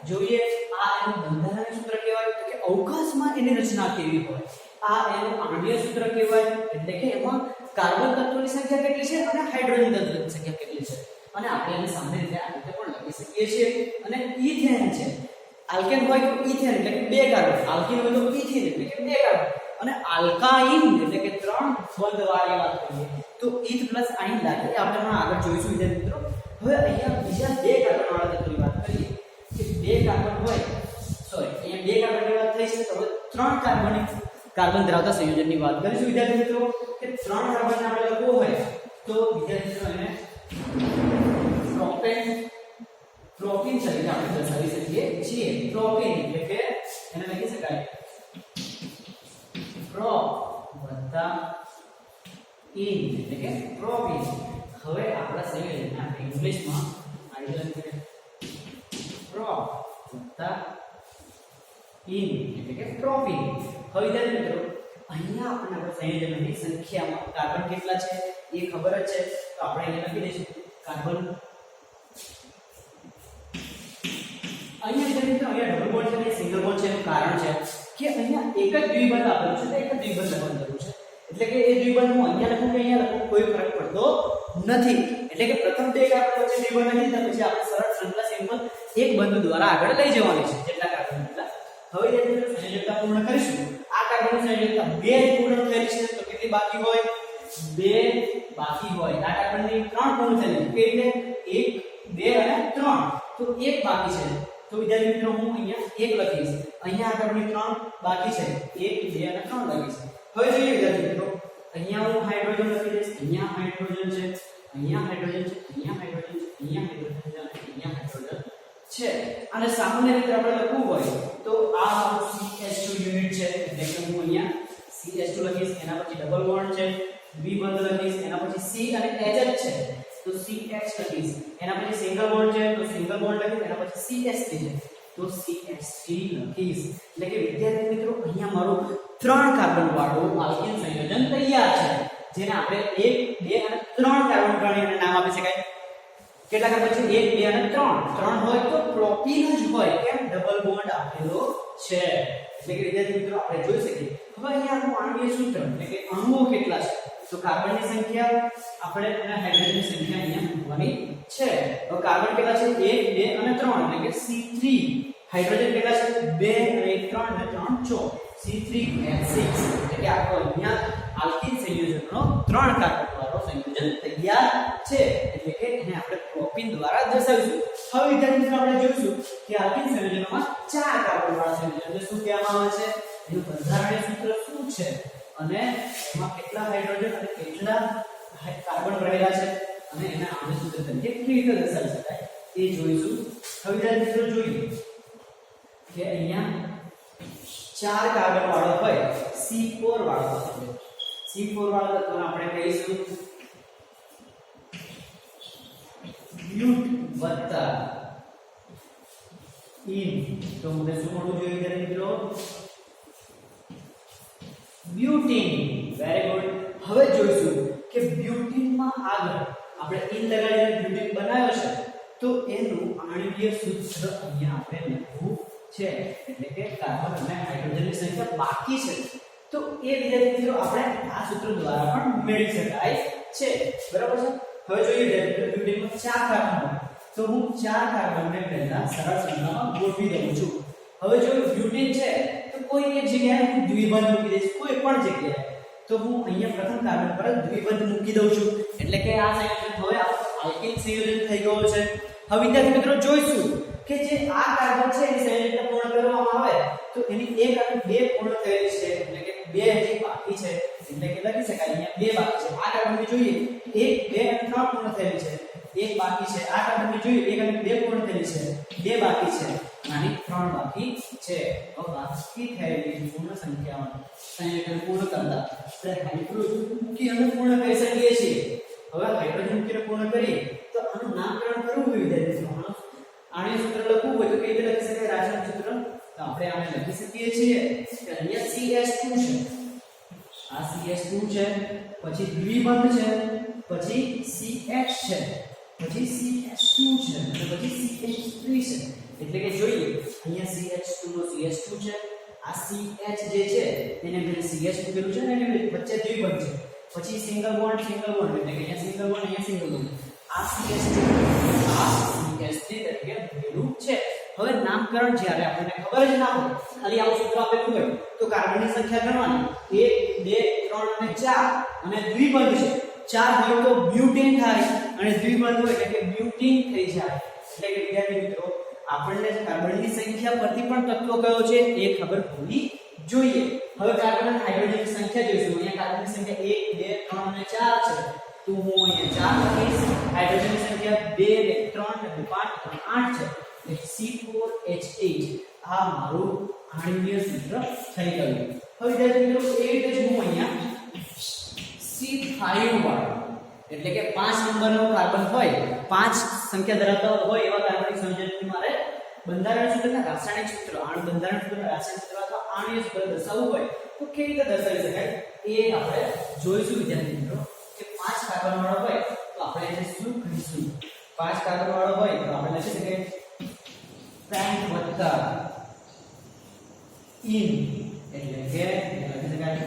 જોઈએ આ એનું બંધારણીય સૂત્ર કહેવાય તો કે અવકાશમાં એની રચના કેવી હોય. આ એનું આણ્વિક સૂત્ર કહેવાય એટલે કે એમાં કાર્બન તત્વોની સંખ્યા કેટલી છે અને હાઇડ્રોજન તત્વોની સંખ્યા કેટલી છે. અને આપણે એને સામાન્ય રીતે આ રીતે પણ લખી શકીએ છીએ. અને ઇથેન છે. આલ્કેન હોય તો ઇથેન એટલે કે બે કાર્બન, આલ્કીન હોય તો ઇથીન એટલે કે બે કાર્બન, અને આલ્કાઇન એટલે કે ત્રણ બંધ વાળી વાત કરીએ તો ઇથ પ્લસ આઇન લાગે. આપણે પણ આગળ જોઈશું વિદ્યાર્થી મિત્રો. હવે અહીંયા બીજા બે કાર્બન વાળા તત્વોની વાત કરીએ કે બે કાર્બન હોય અહીંયા બે કાર્બનની વાત થઈ છે. તો હવે ત્રણ કાર્બન ધરાવતા સંયોજનની વાત કરીશું વિદ્યાર્થી મિત્રો. કે ત્રણ કાર્બન આપણે લખવો હોય તો વિદ્યાર્થી મિત્રો એને પ્રોપેન તરીકે આપણે દર્શાવી શકીએ છીએ. પ્રોપેન એટલે કે એને લખી શકાય પ્રોપ વત્તા ઇન એટલે કે પ્રોપેન. હવે આપણા સંયોજન આપણે ઇંગ્લિશમાં હાઇડ્રોજન પ્રોપ વત્તા ઇન એટલે કે પ્રોપેન. હવે વિદ્યાર્થી મિત્રો અહીંયા આપણને આપણા સંયોજનોની સંખ્યામાં કાર્બન કેટલા છે એ ખબર જ છે. તો આપણે અહીંયા લખી દઈશું કાર્બન. અહીંયા વિદ્યાર્થી મિત્રો અહીંયા ડબલ બોન્ડ છે અને સિંગલ બોન્ડ છે. એનું કારણ છે કે અહીંયા એક જ દ્વિબંધ આપેલું છે તો એક જ દ્વિબંધ લખવાનું જરૂર છે. એટલે કે એ દ્વિબંધ હું અહીંયા લખું કે અહીંયા લખું કોઈ ફરક પડતો નથી. એટલે કે પ્રથમ બે કાર્બન વચ્ચે દ્વિબંધ લખી દીધા પછી આપણે સરળ શ્રૃંખલા સિમ્બલ એક બંધ દ્વારા આગળ લઈ જવાની છે જેટલા કાર્બન એટલા. હવે વિદ્યાર્થી સંયોજકતા પૂર્ણ કરીશું. આ કાર્બનની સંયોજકતા 2 પૂર્ણ થયેલી છે તો કેટલી બાકી હોય? 2 બાકી હોય. આ કાર્બનની 3 પૂર્ણ થયેલી કે એટલે 1 2 અને 3 તો 1 બાકી છે. તો વિદ્યાર્થી મિત્રો હું અહીંયા 1 લખીશ. અહીંયા આ કાર્બનની 3 બાકી છે. 1 2 અને 3 લખીશ. હવે જોઈએ વિદ્યાર્થી મિત્રો અહીંયા હું હાઇડ્રોજન લખી દઈશ. અહીંયા હાઇડ્રોજન છે, અહીંયા હાઇડ્રોજન છે, અહીંયા હાઇડ્રોજન છે, અહીંયા હાઇડ્રોજન છે અને અહીંયા હાઇડ્રોજન છે. અને સામાન્ય રીતે આપણે લખવું હોય તો આ મારું CH2 યુનિટ છે એટલે કે હું અહીંયા CH2 લખીશ. એના પછી ડબલ બોન્ડ છે, દ્વિબંધ લખીશ, એના પછી C અને H જ છે તો CH લખીશ, એના પછી સિંગલ બોન્ડ છે તો સિંગલ બોન્ડ લખીશ, એના પછી CH3 છે તો CH3 લખીશ. એટલે કે વિદ્યાર્થી મિત્રો અહીંયા મારું 3 કાર્બન વાળું આલ્કેન સંયોજન તૈયાર છે, જેને આપણે 1 2 અને 3 કાર્બન ગણીને નામ આપી શકાય. કેટલા કાર્બન છે? 1 2 અને 3 હોય તો પ્રોપીન જ હોય, કેમ? ડબલ બોન્ડ આપેલો છે. એટલે કે વિદ્યાર્થી મિત્રો આપણે જોઈ શકીએ. હવે અહીંયા આપણું આણ્વીય સૂત્ર એટલે કે અણુઓ કેટલા છે તો કાર્બનની સંખ્યા આપણે અને હાઇડ્રોજનની સંખ્યા અહીંયા મૂકવાની છે. હવે કાર્બન કેટલા છે? 1 2 અને 3 એટલે કે C3. હાઇડ્રોજન કેટલા છે? 2 અને 1 3 અને 3 4 C3H6. એટલે કે આપણો અહીંયા આલ્કિન સંયોજનનો 3 કાર્બન વાળો સંયોજન તૈયાર છે, એટલે કે એને આપણે પ્રોપીન દ્વારા દર્શાવીશું. હવે વિદ્યાર્થી મિત્રો આપણે જોઈશું કે આલ્કિન સંયોજનોમાં 4 કાર્બન વાળા સંયોજનને શું કહેવામાં આવે છે, એનું બંધારણીય સૂત્ર શું છે અને એમાં કેટલા હાઇડ્રોજન અને કેટલા કાર્બન રહેલા છે અને એના આણ્વિક સૂત્ર તરીકે કેવી રીતે દર્શાવી શકાય એ જોઈશું. હવે વિદ્યાર્થી મિત્રો જોઈએ કે અહીંયા 4 કાર્બન વાળો હોય C4 વાળો તત્વ, C4 વાળો તત્વને આપણે કહીશું બ્યુટ વત્તા ઇન. તો મને શું મળવું જોઈએ વિદ્યાર્થી મિત્રો? બ્યુટીન. Very good. હવે જોઈશું કે બ્યુટીનમાં આગળ આપણે ઇન લગાડીને બ્યુટીન બનાવ્યો છે તો એનું આણ્વીય સૂત્ર અહીંયા આપણે લખવું છે, એટલે કે કાર્બન અને હાઇડ્રોજનની સંખ્યા બાકી છે તો એ વિદ્યાર્થી મિત્રો આપણે આ સૂત્ર દ્વારા પણ મેળવી શકાય છે. બરાબર છે. હવે જોઈએ બ્યુટીનમાં 4 કાર્બન હોય તો હું 4 કાર્બનને પહેલા સરળ સંખ્યામાં ગોઠવી દઉં છું. હવે જો બ્યુટીન છે તો કોઈ એક જગ્યાએ હું દ્વિબંધ મૂકી દઈશ, કોઈ પણ જગ્યાએ. તો હું અહીંયા પ્રથમ કાર્બન પર દ્વિબંધ મૂકી દઉં છું, એટલે કે આ સંયોજન હવે આલ્કિન સંયોજન થઈ ગયો છે. હવે વિદ્યાર્થી મિત્રો જોઈશું કે જે આ કાર્બન છે એની સંયોજનને પૂર્ણ કરવામાં આવે તો એની 1 અને 2 પૂર્ણ થયેલી છે, એટલે કે 2 હજી બાકી છે, એટલે કે લખી શકાય અહીંયા 2 બાકી છે. આ કાર્બનની જોઈએ 1 2 અને 3 પૂર્ણ થયેલી છે, 1 બાકી છે. આ કાર્બનની જોઈએ 1 અને 2 પૂર્ણ થયેલી છે, 2 બાકી છે, અને 3 બાકી છે. હવે બાકી થયેલી પૂર્ણ સંખ્યાઓનું સંયોજન પૂર્ણ કરતા આપણે હાઇડ્રોજન મૂકી અને પૂર્ણ કરી શકીએ છીએ. હવે હાઇડ્રોજન મૂકીને પૂર્ણ કરીએ તો આનું નામકરણ કરવું હોય વિદ્યાર્થી મિત્રો, આણ્વિય સૂત્ર લખવું હોય તો કેવી રીતે લખી શકાય? રાસાયણિક સૂત્ર તો આપણે આને લખી શકીએ છીએ કે અહીંયા CH2 છે, આ CH2 છે, પછી દ્વિબંધ છે, પછી CH છે, પછી CH2 છે અને પછી CH3 છે. એટલે કે જોઈએ અહીંયા CH2 નો CH2 છે, આ CH જે છે એને મેં CH મૂકેલું છે ને એની વચ્ચે દ્વિબંધ છે, પછી સિંગલ બોન્ડ એટલે કે અહીંયા સિંગલ બોન્ડ અહીંયા સિંગલ બોન્ડ, આ CH2 આ CH3 તરીકે મૂકેલું છે. હવે નામકરણ જ્યારે આપણને ખબર જ ના હોય, ખાલી આવું સૂત્ર આપેલું હોય તો કાર્બનની સંખ્યા ગણવાની 1 2 3 અને 4 અને દ્વિબંધ છે 4 હોય તો બ્યુટીન થાય અને દ્વિબંધ હોય એટલે કે બ્યુટીન થઈ જાય. એટલે કે વિદ્યાર્થી મિત્રો આપણને કાર્બનની સંખ્યા પરથી પણ તત્વ કયો છે એ ખબર હોવી જોઈએ. હવે કાર્બન અને હાઇડ્રોજનની સંખ્યા જોઈશું. અહીંયા કાર્બનની સંખ્યા 1 2 3 અને 4 છે તો હું અહીંયા 4 લખીશ. હાઇડ્રોજનની સંખ્યા 2 3 5 8 છે એટલે C4H8. આ મારું આણ્વીય સૂત્ર થઈ ગયું. હવે વિદ્યાર્થી મિત્રો એ રીતે જ હું અહીંયા C5 વાળો એટલે કે 5 નંબરનો કાર્બન હોય, 5 સંખ્યા ધરાવતા હોય એવા કાર્બનિક સંયોજનની મારે બંધારણ સૂત્રના રાસાયણિક સૂત્ર બંધારણ સૂત્રના રાસાયણિક સૂત્ર અથવા આણ્વીય સૂત્ર દર્શાવવું હોય તો કેવી રીતે દર્શાવી શકાય એ આપણે જોઈશું વિદ્યાર્થી મિત્રો. કે 5 કાર્બન વાળો હોય તો આપણે એને શું કહીશું? 5 કાર્બન વાળો હોય તો આપણે લખી શકીએ પેન્ટ વત્તા ઇન એટલે કે લખી શકાય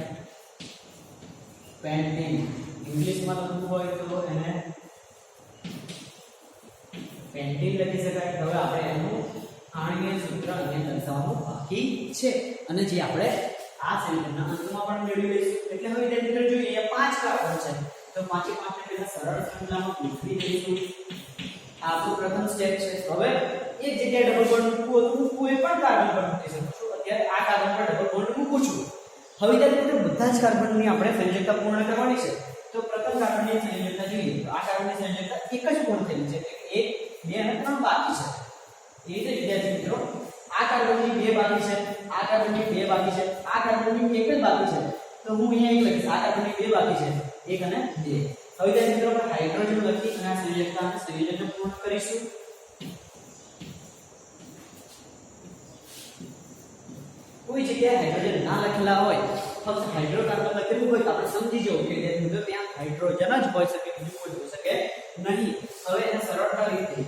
પેન્ટીન. ઇંગ્લિશમાં લખવું હોય તો એને પેન્ટીન લખી શકાય. હવે આપણે એનું આણ્વીય સૂત્ર અહીંયા દર્શાવવાનું બાકી છે અને જે આપણે આ સંયોજનના અંતમાં પણ મેળવી લઈશું. એટલે હવે વિદ્યાર્થી મિત્રો જોઈએ અહીંયા 5 કાર્બન છે તો 5 ને પહેલા સરળ સંખ્યામાં ગોઠવી દઈશું. આ આપણું પ્રથમ સ્ટેપ છે. હવે એક જગ્યાએ ડબલ બોન્ડ મૂકવું તો હું કોઈ પણ કાર્બન પર મૂકી શકું છું. અત્યારે આ કાર્બન પર ડબલ બોન્ડ મૂકું છું. હવે વિદ્યાર્થી મિત્રો બધા જ કાર્બનની આપણે સંયોજકતા પૂર્ણ કરવાની છે. તો પ્રથમ કાર્બનની સંયોજકતા જોઈએ તો આ કાર્બનની સંયોજકતા એક જ પૂર્ણ થયેલી છે એટલે 1 2 અને 3 બાકી છે. એ રીતે વિદ્યાર્થી મિત્રો આ કાર્બનની 2 બાકી છે, આ કાર્બનની 2 બાકી છે, આ કાર્બનની 1 જ બાકી છે. તો હું અહીંયા એક લખીશ આ કાર્બનની 2 બાકી છે, 1 અને 2. હવે વિદ્યાર્થી મિત્રો આપણે હાઇડ્રોજન લખી અને આ સંયોજનને પૂર્ણ કરીશું. કોઈ જગ્યાએ હાઇડ્રોજન ના લખેલા હોય, ફક્ત હાઇડ્રોકાર્બન લખેલું હોય તો આપણે સમજી જવું કે વિદ્યાર્થી મિત્રો ત્યાં હાઇડ્રોજન જ હોઈ શકે, બીજું કોઈ હોઈ શકે નહીં. હવે એને સરળતા રીતે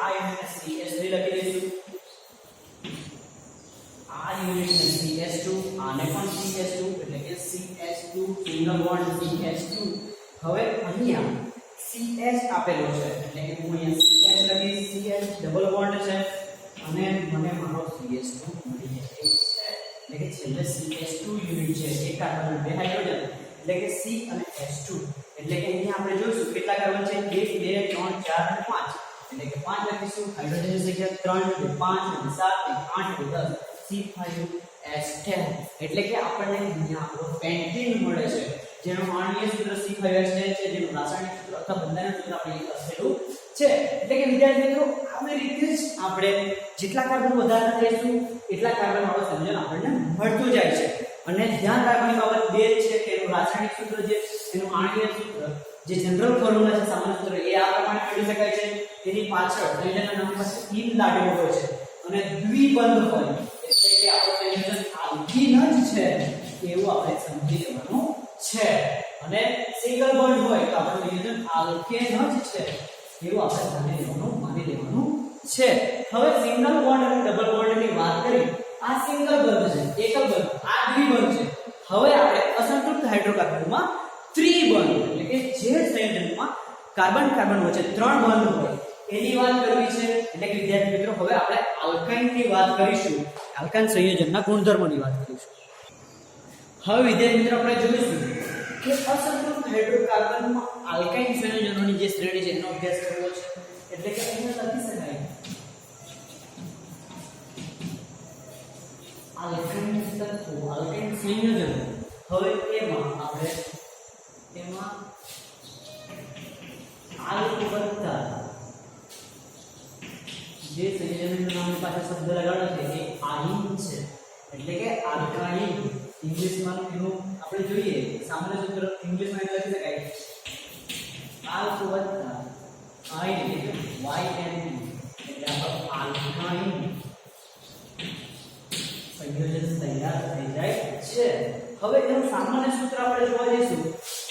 આ યુનિટને CH3 લખી દઈશું. આ યુનિટને CH2, આને પણ CH2 એટલે કે CH2 સિંગલ બોન્ડ CH2. હવે અહીંયા CH આપેલો છે એટલે કે હું અહીંયા CH લખીશ. CH ડબલ બોન્ડ છે અને મને મારો CH2 મળી જાય છે. એટલે કે છેલ્લે CH2 યુનિટ છે, એક કાર્બન બે હાઇડ્રોજન એટલે કે C અને H2. એટલે કે અહીંયા આપણે જોઈશું કેટલા કાર્બન છે, 1 2 3 4 અને 5. એટલે કે 5 લખીશું, હાઇડ્રોજનની જગ્યાએ 3 5 7 8 10 C5H10. એટલે કે આપણને અહીંયા આપણો પેન્ટીન મળે છે, જેનું આણ્વીય સૂત્ર C5H10 છે, જેનું રાસાયણિક સૂત્ર અથવા બંધારણીય સૂત્ર આપણે લખેલું છે. એટલે કે વિદ્યાર્થી મિત્રો આવી રીતે જ આપણે જેટલા કાર્બન વધારે થઈશું એટલા કાર્બન વાળું સંયોજન આપણને મળતું જાય છે. અને ધ્યાન રાખવાની બાબત બે છે કે એનું રાસાયણિક સૂત્ર જે એનું આણ્વીય સૂત્ર જે જનરલ ફોર્મ્યુલા છે, સામાન્ય સૂત્ર એ આ પ્રમાણે મેળવી શકાય છે. તેની પાછળ સંયોજનના નામ પાસે ઈન લાગેલું હોય છે અને દ્વિબંધ હોય એટલે કે આપણો સંયોજન આલ્કીન જ છે એવું આપણે સમજી લેવાનું છે. અને સિંગલ બોન્ડ હોય તો આપણો સંયોજન આલ્કેન જ છે એવું આપણે માની લેવાનું છે. હવે સિંગલ બોન્ડ અને ડબલ બોન્ડની વાત કરી. આ સિંગલ બંધ છે, એકલ બંધ, આ દ્વિબંધ છે. હવે આપણે અસંતૃપ્ત હાઇડ્રોકાર્બનમાં ત્રિબંધ એટલે કે જે સંયોજનમાં કાર્બન કાર્બન વચ્ચે 3 બંધ હોય એની વાત કરવી છે. એટલે કે વિદ્યાર્થી મિત્રો હવે આપણે આલ્કાઇનની વાત કરીશું, આલ્કાઇન સંયોજનના ગુણધર્મોની વાત કરીશું. હવે વિદ્યાર્થી મિત્રો આપણે જોઈશું કે અસંતૃપ્ત હાઇડ્રોકાર્બનમાં આલ્કાઇન સંયોજનોની જે શ્રેણી છે એનો અભ્યાસ કરવો છે. એટલે કે અહીંયા લખી શકાય આલ્કાઇન તત્વો, આલ્કાઇન સંયોજનો. હવે એમાં આપણે આલ્ક વત્તા જે સંયોજનનું નામ પાસે શબ્દ લગાડો છે એ આઇન છે. એટલે કે આલ્કાઇન ઇંગ્લિશમાં એનું આપણે જોઈએ સામાન્ય સૂત્ર ઇંગ્લિશમાં લખી શકાય આલ્ક વત્તા આઇન એટલે YN એટલે આપણો આલ્કાઇન સંયોજન તૈયાર થઈ જાય છે. હવે એનું સામાન્ય સૂત્ર આપણે જોવા જઈશું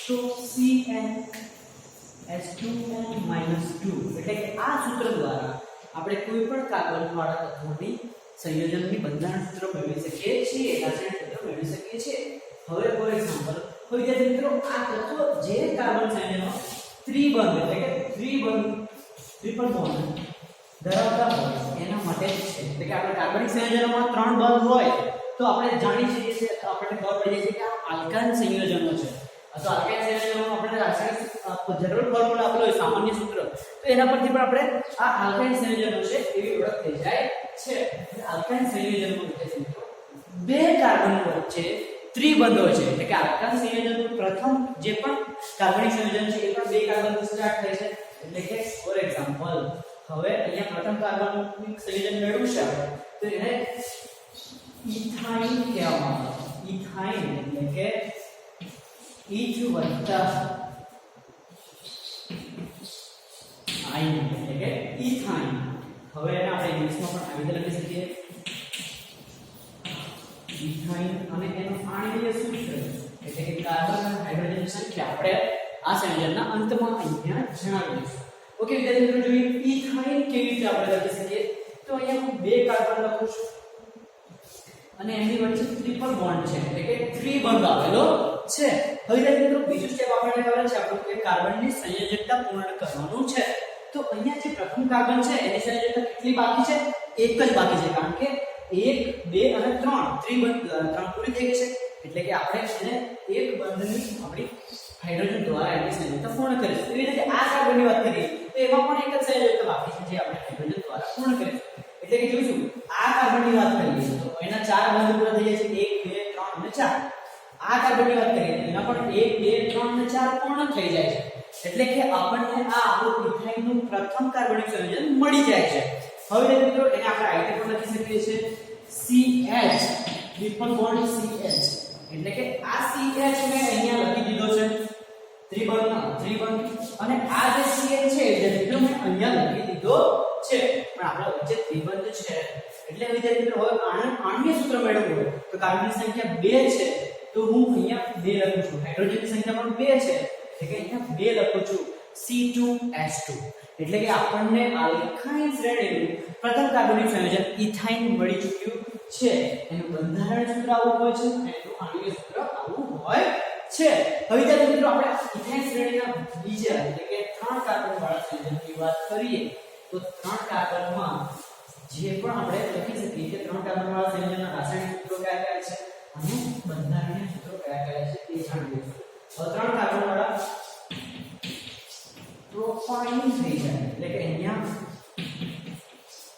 તો CnH2n-2 એટલે કે આ સૂત્ર દ્વારા આપણે કોઈ પણ કાર્બન વાળા તત્વોની સંયોજનની બંધારણ સૂત્ર મેળવી શકીએ છીએ, રાસાયણિક સૂત્ર મેળવી શકીએ છીએ. હવે ફોર એક્ઝામ્પલ વિદ્યાર્થી મિત્રો આ તત્વ જે કાર્બન સંયોજનો ત્રિબંધ એટલે કે ટ્રિપલ બોન્ડ ધરાવતા હોય એના માટે જ છે. એટલે કે આપણે કાર્બનિક સંયોજનોમાં 3 બંધ હોય તો આપણે જાણી શકીએ છીએ, આપણને ખબર પડી જાય છે કે આ આલ્કાઇન સંયોજનો છે. તો આલ્કાઇન સંયોજનોમાં આપણે રાસાયણિક જનરલ ફોર્મ્યુલા આપેલો હોય સામાન્ય સૂત્ર, તો એના પરથી પણ આપણે આ આલ્કાઇન સંયોજનો છે એવી ઓળખ થઈ જાય છે. આલ્કાઇન સંયોજનમાં બે કાર્બન વચ્ચે ત્રિબંધ હોય છે. એટલે કે આલ્કાઇન સંયોજનનું પ્રથમ જે પણ કાર્બનિક સંયોજન છે એ પણ બે કાર્બનથી સ્ટાર્ટ થાય છે. એટલે કે ફોર એક્ઝામ્પલ હવે અહીંયા પ્રથમ કાર્બનિક સંયોજન મેળવ્યું છે આપણે તો એને ઇથાઇન કહેવામાં આવે છે. ઇથાઇન એટલે કે ઇથ વત્તા આઇન એટલે કે ઇથાઇન. હવે એને આપણે ઇંગ્લિશમાં પણ આવી રીતે લખી શકીએ ઇથાઇન. અને એનું આણ્વીય સૂત્ર એટલે કે કાર્બન અને હાઇડ્રોજનની સંખ્યા આપણે આ સંયોજનના અંતમાં અહીંયા જણાવી દઈશું. ઓકે વિદ્યાર્થી મિત્રો જોઈએ ઇથાઇન કેવી રીતે આપણે લખી શકીએ તો અહીંયા હું બે કાર્બન લખું છું અને એની વચ્ચે ટ્રિપલ બોન્ડ છે એટલે કે ત્રિબંધ આવેલો છે. હવે વિદ્યાર્થી મિત્રો બીજું સ્ટેપ આપણે કરવાનું છે, આપણું કે કાર્બનની સંયોજકતા પૂર્ણ કરવાનું છે. તો અહીંયા જે પ્રથમ કાર્બન છે એની સંયોજકતા કેટલી બાકી છે? એક જ બાકી છે, કારણ કે 1 2 અને 3 ત્રિબંધ 3 પૂરી થઈ ગઈ છે. એટલે કે આપણે એને એક બંધની આપણી હાઇડ્રોજન દ્વારા એની સંયોજકતા પૂર્ણ કરીશું. એવી રીતે આ કાર્બનની વાત કરીએ તો એમાં પણ એક જ સંયોજકતા બાકી છે જે આપણે હાઇડ્રોજન દ્વારા પૂર્ણ કરીશું. એટલે કે જોઈશું આ કાર્બનની વાત કરીએ તો એના 4 બંધ પૂરા થઈ જાય છે 1 2 3 અને 4. આ કાર્બનની વાત કરીએ તો એના પણ 1 2 3 અને 4 પૂર્ણ થઈ જાય છે. એટલે કે આપણને આ આપણું ઇથાઇનનું પ્રથમ કાર્બનિક સંયોજન મળી જાય છે. હવે મિત્રો એને આપણે આઈટી પણ લખી શકીએ છીએ CH ટ્રિપલ બોન્ડ CH. એટલે કે આ CH મેં અહીંયા લખી દીધો છે ત્રિબંધ અને આ જે CH છે વિદ્યાર્થી મિત્રો મેં અહીંયા લખી દીધો છે પણ આપણા વચ્ચે ત્રિબંધ છે એટલે વિદ્યાર્થી મિત્રો હવે આણ્વીય સૂત્ર મેળવવું હોય તો કાર્બનની સંખ્યા 2 છે તો હું અહીંયા 2 લખું છું હાઇડ્રોજનની સંખ્યા પણ 2 છે એટલે કે અહીંયા 2 લખું છું C2H2 એટલે કે આપણને આલ્કાઇન શ્રેણીનું પ્રથમ કાર્બનિક સંયોજન ઇથાઇન મળી ચૂક્યું છે એનું બંધારણ સૂત્ર આવું હોય છે અને એનું આણ્વિય સૂત્ર આવું હોય છે હવે ત્યાં મિત્રો આપણે ઇથાઇન શ્રેણીના બીજા એટલે કે 3 કાર્બન વાળા સંયોજનની વાત કરીએ તો 3 કાર્બનમાં જે પણ આપણે લખી શકીએ કે 3 કાર્બન વાળા સંયોજનના રાસાયણિક સૂત્રો કયા કયા છે અને બંધારણીય સૂત્રો કયા કયા છે તે જાણીએ હવે 3 કાર્બન વાળા પ્રોપાઇન થઈ જાય એટલે કે અહીંયા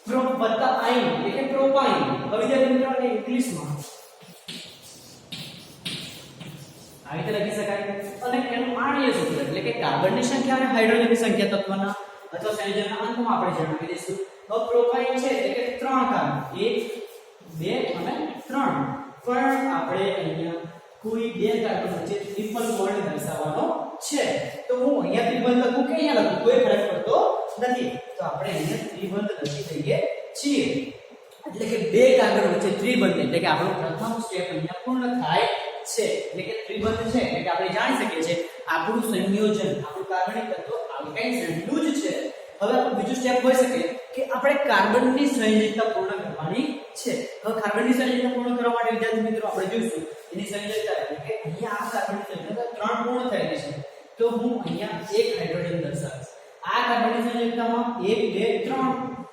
પ્રો વત્તા આઇન એટલે કે પ્રોપાઇન હવે જે મિત્રો આપણે ઇંગ્લિશમાં આ રીતે લખી શકાય અને એનું આણ્વીય સૂત્ર એટલે કે કાર્બનની સંખ્યા અને હાઇડ્રોજનની સંખ્યા તત્વના અથવા સંયોજનના અંતમાં આપણે જણાવી દઈશું તો પ્રોપાઇન છે એટલે કે 3 કાર્બન 1 2 અને 3 પણ આપણે અહીંયા કોઈ 2 કાર્બન વચ્ચે ટ્રિપલ બોન્ડ દર્શાવવાનો છે તો હું અહીંયા ત્રિબંધ લખું કે અહીંયા લખું કોઈ ફરક પડતો નથી તો આપણે અહીંયા ત્રિબંધ લખી દઈએ છીએ એટલે કે 2 કાર્બન વચ્ચે ત્રિબંધ એટલે કે આપણો પ્રથમ સ્ટેપ અહીંયા પૂર્ણ થાય છે એટલે કે ત્રિબંધ છે એટલે કે આપણે જાણી શકીએ છીએ આપણું સંયોજન આપણું કાર્બનિક તત્વ આલ્કાઇન શ્રેણીનું જ છે હવે આપણું બીજું સ્ટેપ હોઈ શકે કે આપણે કાર્બનની સંયોજકતા પૂર્ણ કરવાની છે હવે કાર્બનની સંયોજકતા પૂર્ણ કરવા માટે વિદ્યાર્થી મિત્રો આપણે જોઈશું એની સંયોજકતા એટલે કે અહીંયા આ કાર્બનની સંયોજકતા 3 પૂર્ણ થયેલી છે તો હું અહીંયા એક હાઇડ્રોજન દર્શાવીશ આ કાર્બનની સંયોજકતામાં 1 2